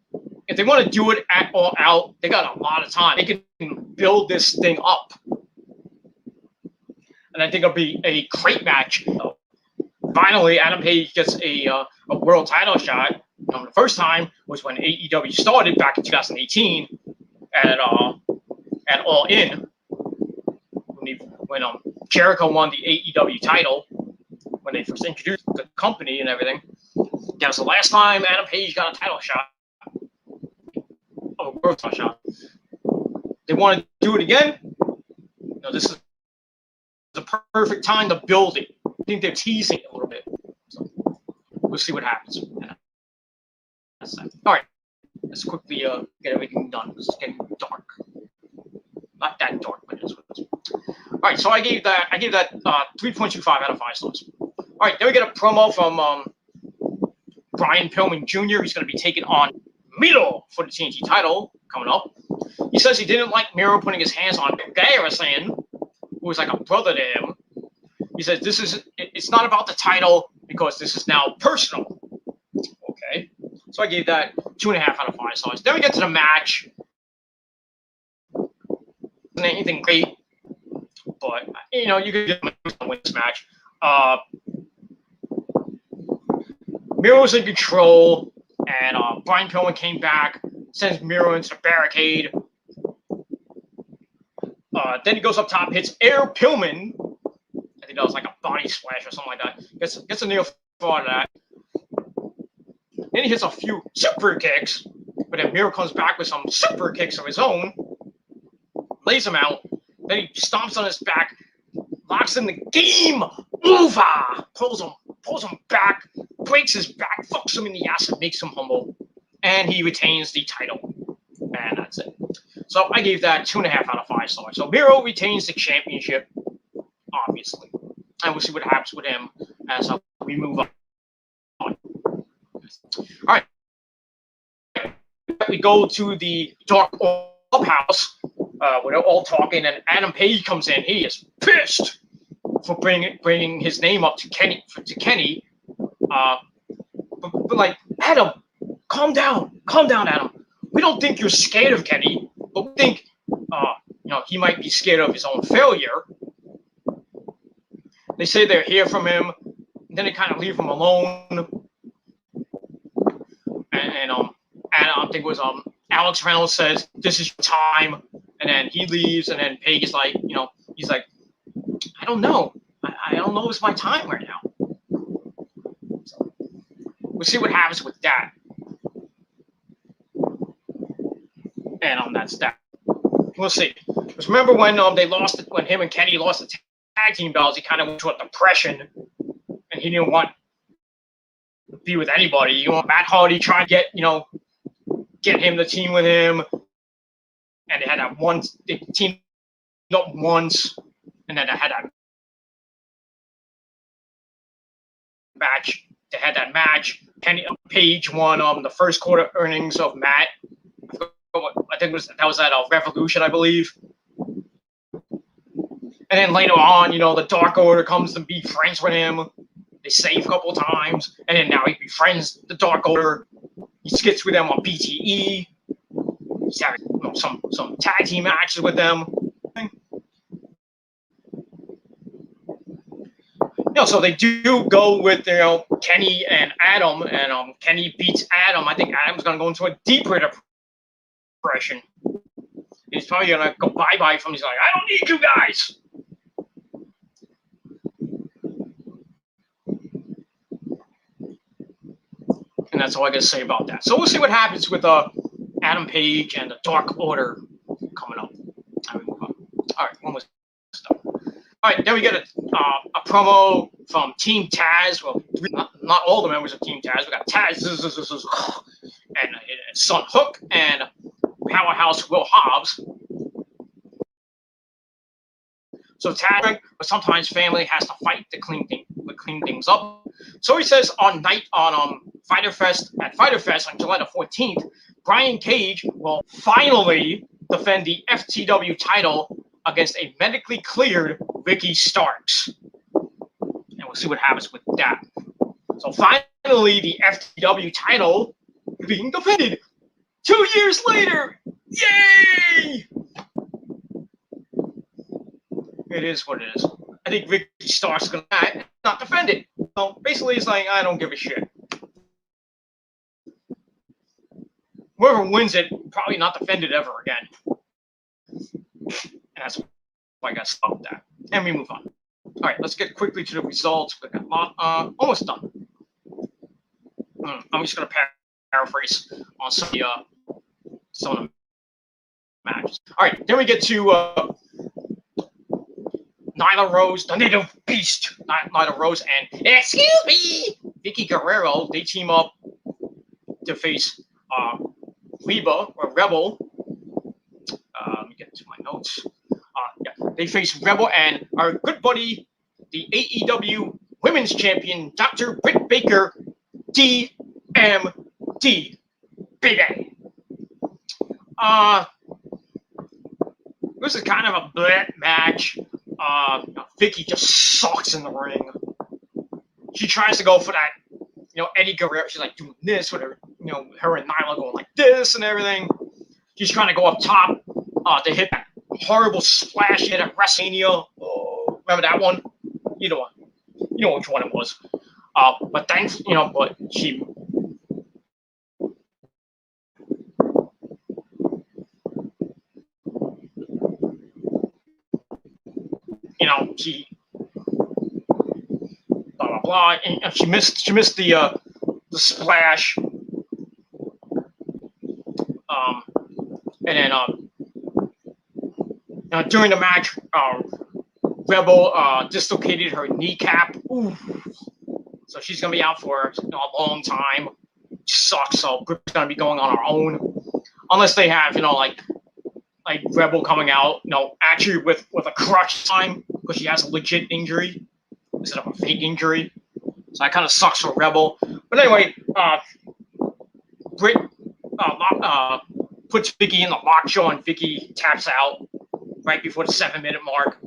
if they want to do it at All Out, they got a lot of time. They can build this thing up. And I think it'll be a great match. Finally, Adam Page gets a world title shot. The first time was when AEW started back in 2018 at All In, when Jericho won the AEW title when they first introduced the company and everything. That was the last time Adam Page got a title shot. A world title shot. They want to do it again. This is the perfect time to build it. I think they're teasing it a little bit. So we'll see what happens. That's that. All right. Let's quickly get everything done. It's getting dark. Not that dark, but it's what it is. All right. So I gave that 3.25 out of 5 stars. All right. Then we get a promo from Brian Pillman Jr. He's going to be taking on Miro for the TNT title coming up. He says he didn't like Miro putting his hands on Garrison, who was like a brother to him. He says it's not about the title because this is now personal. Okay. So I gave that 2.5 out of 5 stars. Then we get to the match. Wasn't anything great. but you know, you could get to win this match. Miro's in control, and Brian Pillman came back, sends Miro into the barricade. Then he goes up top, hits Air Pillman. I think that was like a body splash or something like that. Gets a near fall of that. Then he hits a few super kicks, but then Miro comes back with some super kicks of his own, lays him out. Then he stomps on his back, locks in the game over, pulls him back, breaks his back, fucks him in the ass, and makes him humble. And he retains the title. And that's it. So I gave that 2.5 out of 5 stars. So Miro retains the championship, obviously. And we'll see what happens with him as we move on. All right. We go to the Dark Clubhouse where they're all talking, and Adam Page comes in. He is pissed for bringing his name up to Kenny. But like, Adam, calm down, Adam. We don't think you're scared of Kenny, but we think, he might be scared of his own failure. They say they're here from him, and then they kind of leave him alone. And I think it was Alex Reynolds says, "This is your time," and then he leaves, and then Page is like, he's like, "I don't know. I don't know if it's my time right now." So we'll see what happens with that. And that's that. We'll see. Because remember when when him and Kenny lost the tag team belts, he kind of went to a depression, and he didn't want to be with anybody. Matt Hardy tried to get him to team with him, and they had that they teamed up once, and then they had that match. They had that match. Kenny Page won the first quarter earnings of Matt. I think that was at Revolution, I believe. And then later on, the Dark Order comes to be friends with him. They save a couple of times, and then now he befriends the Dark Order. He skits with them on BTE. He's having some tag team matches with them. So they do go with Kenny and Adam, and Kenny beats Adam. I think Adam's gonna go into a deeper depression. He's probably gonna go bye-bye from. He's like, I don't need you guys. And that's all I gotta say about that. So we'll see what happens with Adam Page and the Dark Order coming up. All right, one more stuff. All right, then we get a promo from Team Taz. Well, not all the members of Team Taz. We got Taz and Son Hook and Powerhouse Will Hobbs. So Taz, but sometimes family has to fight to clean things up. So he says on Fyter Fest on July the 14th, Brian Cage will finally defend the FTW title against a medically cleared Ricky Starks. And we'll see what happens with that. So finally, the FTW title being defended 2 years later. Yay! It is what it is. I think Ricky Starks is going to not defend it. So basically, he's like, I don't give a shit. Whoever wins it, probably not defend it ever again. And that's why I got stopped that. And we move on. All right, let's get quickly to the results. We got almost done. I'm just going to paraphrase on some of the matches. All right, then we get to Nyla Rose, the Native Beast. Nyla Rose and, excuse me, Vicky Guerrero. They team up to face Reba or Rebel. Let me get to my notes. They face Rebel and our good buddy, the AEW Women's Champion, Dr. Britt Baker, DMD. Baby. This is kind of a bleh match. Vicky just sucks in the ring. She tries to go for that, Eddie Guerrero. She's like doing this with her, her and Nyla going like this and everything. She's trying to go up top to hit that horrible splash hit at WrestleMania. Oh. Remember that one? You know, you know which one it was. But thanks, but she, she blah blah blah, and she missed the splash. And then during the match, Rebel dislocated her kneecap. Ooh. So she's gonna be out for a long time. Sucks. So Britt's gonna be going on her own, unless they have like Rebel coming out, actually with a crutch time because she has a legit injury instead of a fake injury. So that kind of sucks for Rebel. But anyway, Britt puts Vicky in the lockjaw, and Vicky taps out right before the 7-minute mark.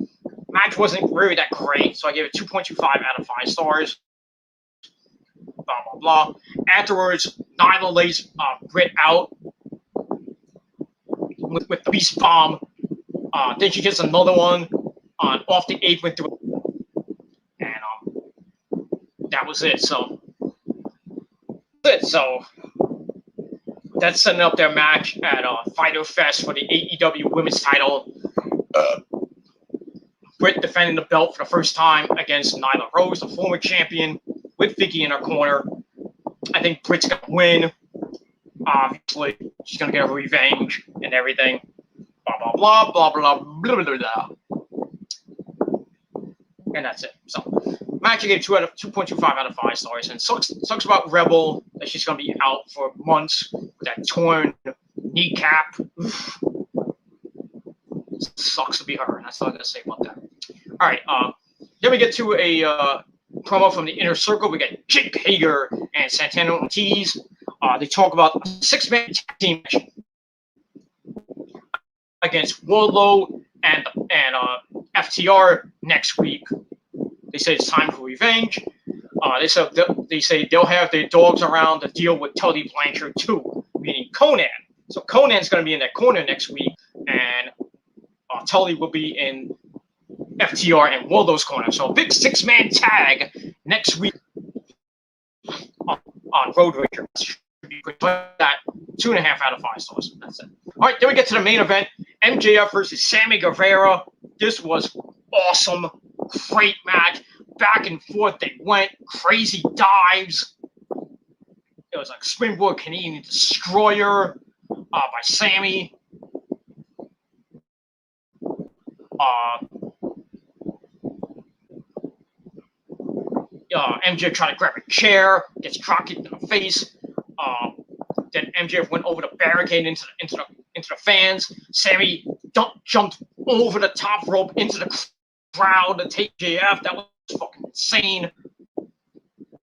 Match wasn't really that great, so I gave it 2.25 out of 5 stars. Blah blah blah. Afterwards, Nyla lays Britt out with the Beast Bomb. Then she gets another one off the apron through, and that was it. So that's setting up their match at Fyter Fest for the AEW Women's Title. Britt defending the belt for the first time against Nyla Rose, the former champion, with Vicky in her corner. I think Britt's gonna win. Obviously, she's gonna get her revenge and everything. Blah blah blah blah blah blah blah blah. And that's it. So, match I gave 2.25 out of 5 stars. And sucks about Rebel that she's gonna be out for months with that torn kneecap. Sucks to be her, and that's all I'm gonna say about that. All right. Then we get to a promo from the Inner Circle. We got Jake Hager and Santana Ortiz. They talk about a 6-man team match against Wardlow and FTR next week. They say it's time for revenge. They say they'll have their dogs around to deal with Tully Blanchard too, meaning Conan. So Conan's going to be in that corner next week, and Tully will be in FTR and Wardlow's corner. So a big 6-man tag next week on Road Rager. That 2.5 out of 5 stars. That's it. All right, then we get to the main event: MJF versus Sammy Guevara. This was awesome, great match. Back and forth they went, crazy dives. It was like Springboard Canadian Destroyer by Sammy. MJF trying to grab a chair, gets drop kicked in the face. Then MJF went over the barricade into the fans. Sammy jumped over the top rope into the crowd to take JF. That was fucking insane.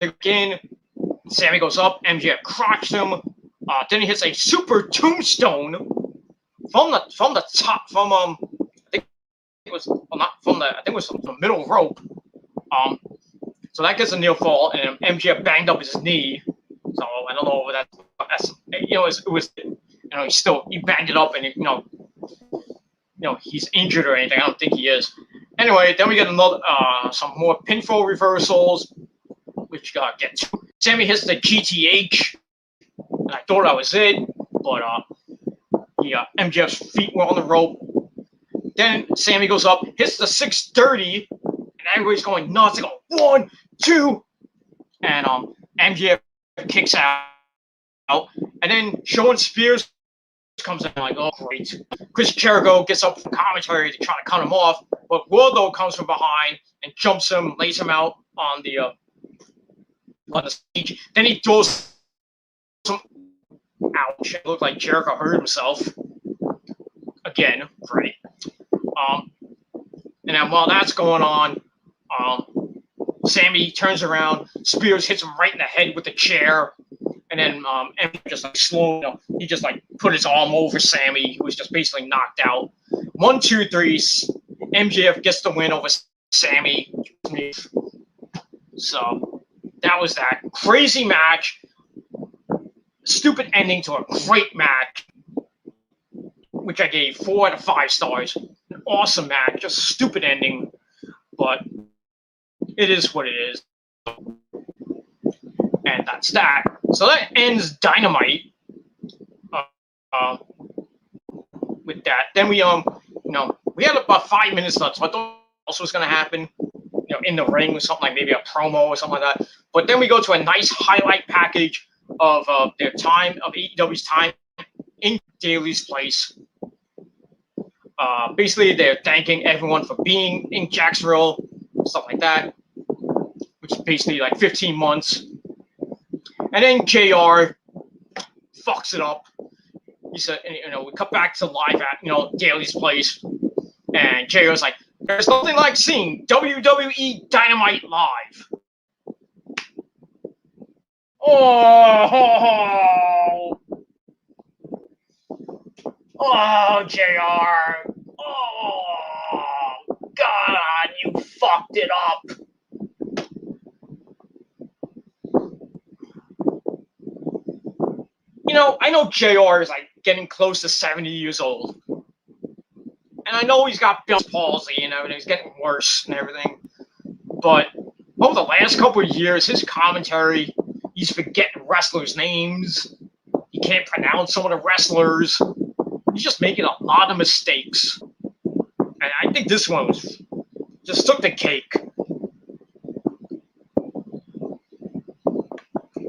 Again, Sammy goes up. MJF crotched him. Then he hits a super tombstone from the top I think it was from the middle rope. So that gets a near fall, and MJF banged up his knee. So I don't know if that's it was he banged it up, and he's injured or anything. I don't think he is. Anyway, then we get another some more pinfall reversals, which get to. Sammy hits the GTH, and I thought that was it, but MJF's feet were on the rope. Then Sammy goes up, hits the 630, and everybody's going nuts. They go 1, 2, and MJF kicks out, and then Shawn Spears comes in like, oh great. Chris Jericho gets up from commentary to try to cut him off, but Wardlow comes from behind and jumps him, lays him out on the stage. Then he throws some. Ouch! It looked like Jericho hurt himself again. Great. And then while that's going on, Sammy turns around. Spears hits him right in the head with the chair. And then MJF just like slow, he just like put his arm over Sammy, who was just basically knocked out. 1, 2, 3. MJF gets the win over Sammy. So that was that crazy match. Stupid ending to a great match, which I gave 4 out of 5 stars. An awesome match, just stupid ending. But it is what it is. And that's that. So that ends Dynamite. Uh, with that, then we we had about 5 minutes left. So I thought else was going to happen, in the ring with something like maybe a promo or something like that. But then we go to a nice highlight package of their time, of AEW's time in Daly's place. Basically, they're thanking everyone for being in Jacksonville, stuff like that, which is basically like 15 months. And then JR fucks it up. He said, we cut back to live at, Daly's place. And JR's like, there's nothing like seeing WWE Dynamite live. Oh, JR. Oh, God, you fucked it up. I know JR is like getting close to 70 years old. And I know he's got Bell's palsy and everything. He's getting worse and everything. But over the last couple of years, his commentary, he's forgetting wrestlers' names. He can't pronounce some of the wrestlers. He's just making a lot of mistakes. And I think this one just took the cake.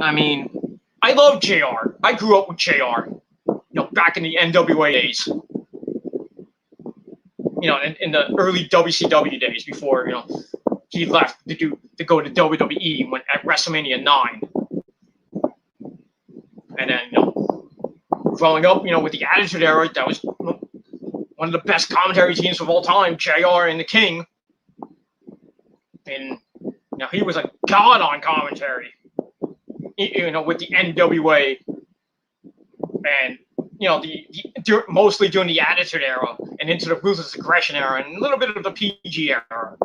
I mean, I love JR. I grew up with JR, back in the NWA days. In the early WCW days before, he left to go to WWE at WrestleMania 9. And then, growing up, with the Attitude Era, that was one of the best commentary teams of all time, JR and the King. And, he was a god on commentary, with the NWA. And, mostly during the Attitude Era and into the Ruthless Aggression Era and a little bit of the PG era.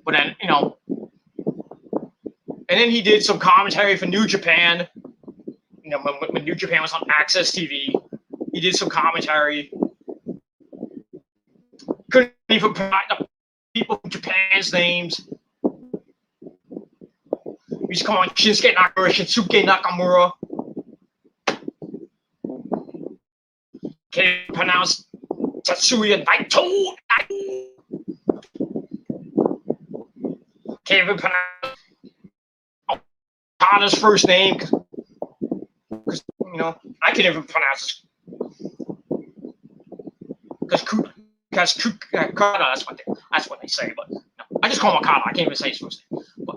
But then, and then he did some commentary for New Japan. When New Japan was on Access TV, he did some commentary. Couldn't even provide the people from Japan's names. He's calling Shinsuke Nakamura Shinsuke Nakamura. Can't pronounce Tetsuya Naito. Can't even pronounce Okada's first name. Because, I can't even pronounce it. Because Okada, that's what they say. But I just call him Okada. I can't even say his first name. But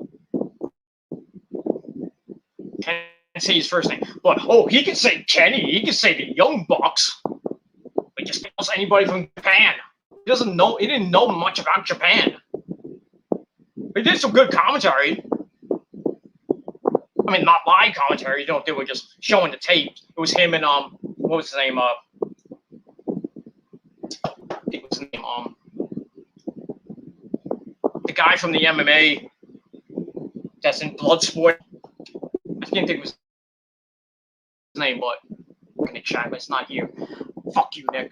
can't say his first name. But, he can say Kenny. He can say the Young Bucks. He just tells anybody from Japan. He didn't know much about Japan. But he did some good commentary. I mean, not live commentary. They were just showing the tape. It was him and what was his name? I think it was his name. The guy from the MMA that's in Bloodsport. I can't think of his name, but I'm gonna chat, but it's not here. Fuck you, Nick.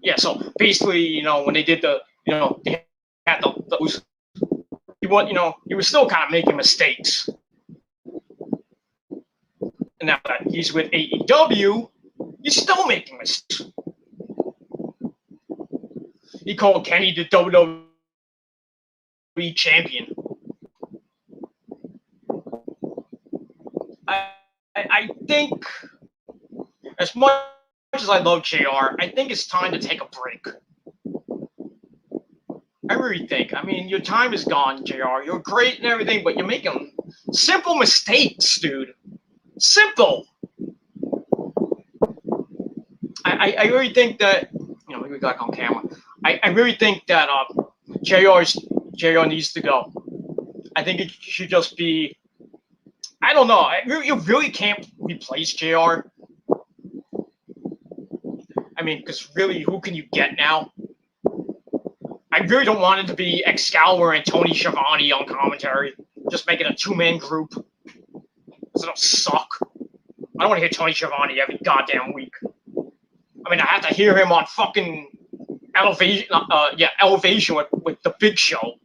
Yeah, so basically, when they did they had those, he was still kind of making mistakes. And now that he's with AEW, he's still making mistakes. He called Kenny the WWE champion. I think, as much as I love JR, I think it's time to take a break. I really think. I mean, your time is gone, JR. You're great and everything, but you're making simple mistakes, dude. Simple. I really think that, maybe we got on camera. I really think that JR needs to go. I think it should just be, I don't know. You really can't replace JR. I mean, because really, who can you get now? I really don't want it to be Excalibur and Tony Schiavone on commentary. Just make it a two-man group. Because it'll suck. I don't want to hear Tony Schiavone every goddamn week. I mean, I have to hear him on fucking Elevation with the Big Show.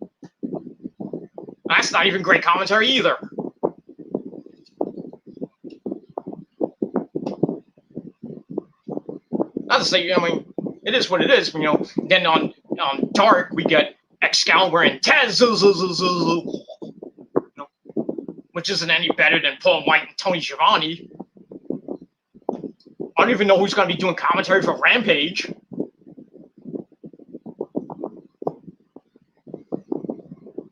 That's not even great commentary either. Not to say, I mean, it is what it is. You know, then on Dark we get Excalibur and Taz, you know, which isn't any better than Paul White and Tony Schiavone. I don't even know who's going to be doing commentary for Rampage.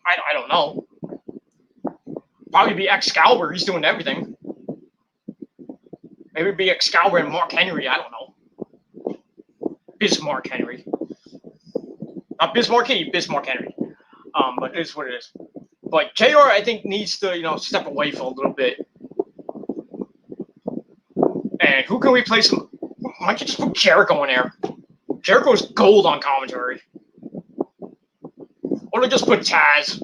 I don't know. Probably be Excalibur. He's doing everything. Maybe be Excalibur and Mark Henry. I don't know. Bismarck Henry. Not Bismarck Henry. But it is what it is. But JR, I think, needs to, you know, step away for a little bit. And who can replace him? Why don't you just put Jericho in there? Jericho's gold on commentary. Or just put Taz.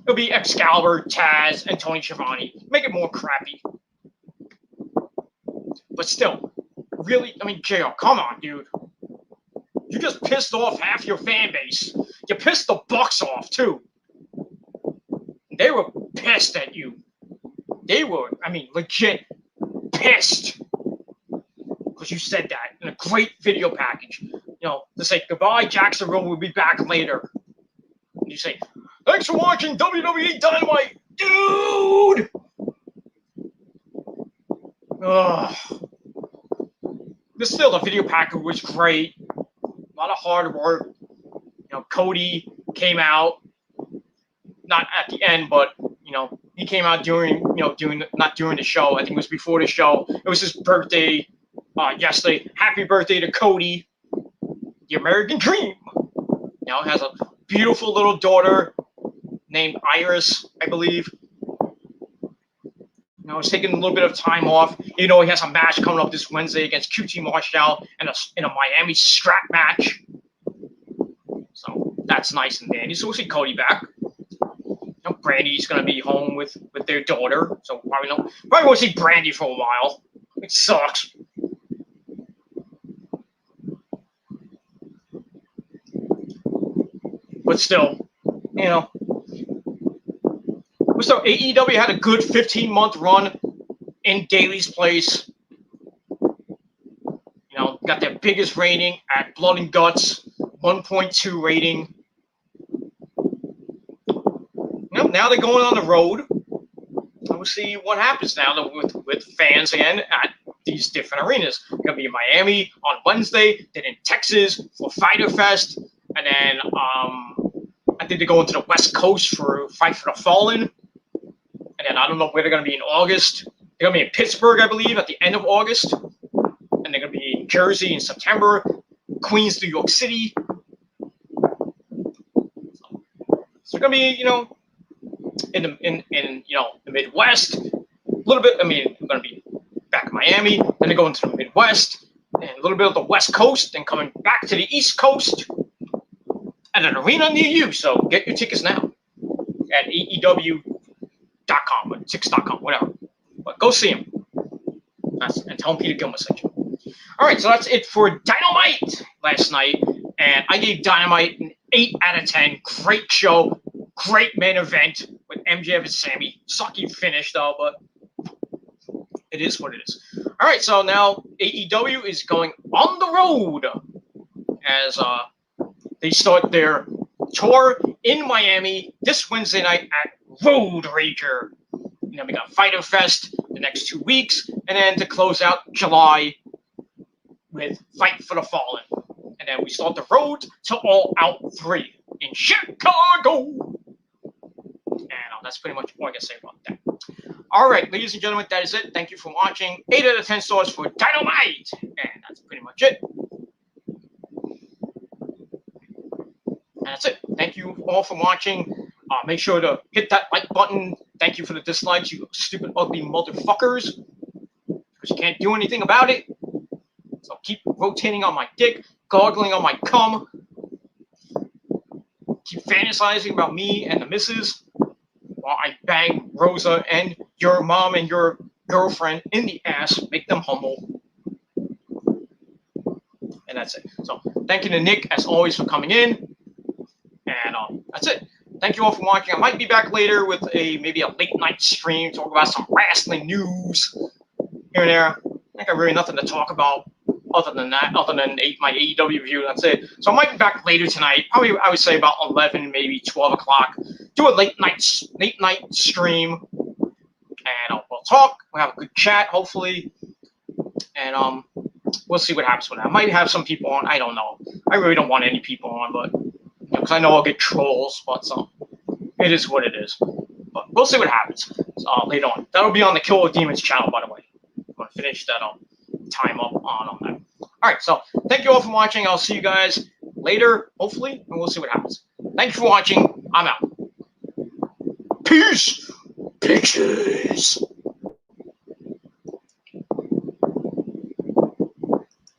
It'll be Excalibur, Taz, and Tony Schiavone. Make it more crappy. But still, really, I mean, JR, come on, dude. You just pissed off half your fan base. You pissed the Bucks off, too. They were pissed at you. They were, I mean, legit pissed. Because you said that in a great video package. You know, to say, goodbye, Jacksonville, we'll be back later. And you say, thanks for watching WWE Dynamite, dude! Ugh. But still, the video package was great. A lot of hard work. You know, Cody came out, not at the end, but, you know, he came out during, you know, not during the show. I think it was before the show. It was his birthday yesterday. Happy birthday to Cody, the American Dream. You know, has a beautiful little daughter named Iris, I believe. You know, he's taking a little bit of time off. You know, he has a match coming up this Wednesday against QT Marshall in a Miami strap match. So that's nice and dandy. So we'll see Cody back. You know, Brandy's gonna be home with their daughter, so probably won't see Brandy for a while. It sucks. But still, you know. So AEW had a good 15-month run in Daly's place. You know, got their biggest rating at Blood and Guts, 1.2 rating. You know, now they're going on the road. We'll see what happens now with fans again at these different arenas. It's gonna be in Miami on Wednesday, then in Texas for Fyter Fest, and then I think they're going to the West Coast for Fight for the Fallen. And then I don't know where they're going to be in August. They're going to be in Pittsburgh, I believe, at the end of August. And they're going to be in Jersey in September, Queens, New York City. So they're going to be, you know, in you know, the Midwest. A little bit, I mean, they're going to be back in Miami. Then they're going to the Midwest. And a little bit of the West Coast. Then coming back to the East Coast. At an arena near you. So get your tickets now. At AEW.com or Tix.com, whatever. But go see him. And tell him Peter Gilmer sent you. All right, so that's it for Dynamite last night. And I gave Dynamite an 8 out of 10. Great show. Great main event with MJF and Sammy. Sucky finish, though, but it is what it is. All right, so now AEW is going on the road as they start their tour in Miami this Wednesday night at Road Rager. You know, we got Fyter Fest the next 2 weeks, and then to close out July with Fight for the Fallen. And then we start the road to All Out 3 in Chicago. And that's pretty much all I can say about that. All right, ladies and gentlemen, that is it. Thank you for watching. 8 out of 10 stars for Dynamite. And that's pretty much it. And that's it. Thank you all for watching. Make sure to hit that like button. Thank you for the dislikes, you stupid, ugly motherfuckers. Because you can't do anything about it. So keep rotating on my dick, gargling on my cum. Keep fantasizing about me and the missus while I bang Rosa and your mom and your girlfriend in the ass. Make them humble. And that's it. So thank you to Nick, as always, for coming in. And that's it. Thank you all for watching. I might be back later with maybe a late night stream, talk about some wrestling news here and there. I think I really nothing to talk about other than that, other than my AEW review. That's it. So I might be back later tonight. Probably I would say about 11, maybe 12 o'clock. Do a late night stream, and we'll talk. We'll have a good chat, hopefully, and we'll see what happens with that. I might have some people on. I don't know. I really don't want any people on, but because I know I'll get trolls. But it is what it is. But we'll see what happens later on. That'll be on the Killer Demons channel, by the way. I'm gonna finish that time up on that. All right. So thank you all for watching. I'll see you guys later, hopefully, and we'll see what happens. Thank you for watching. I'm out. Peace. Pictures.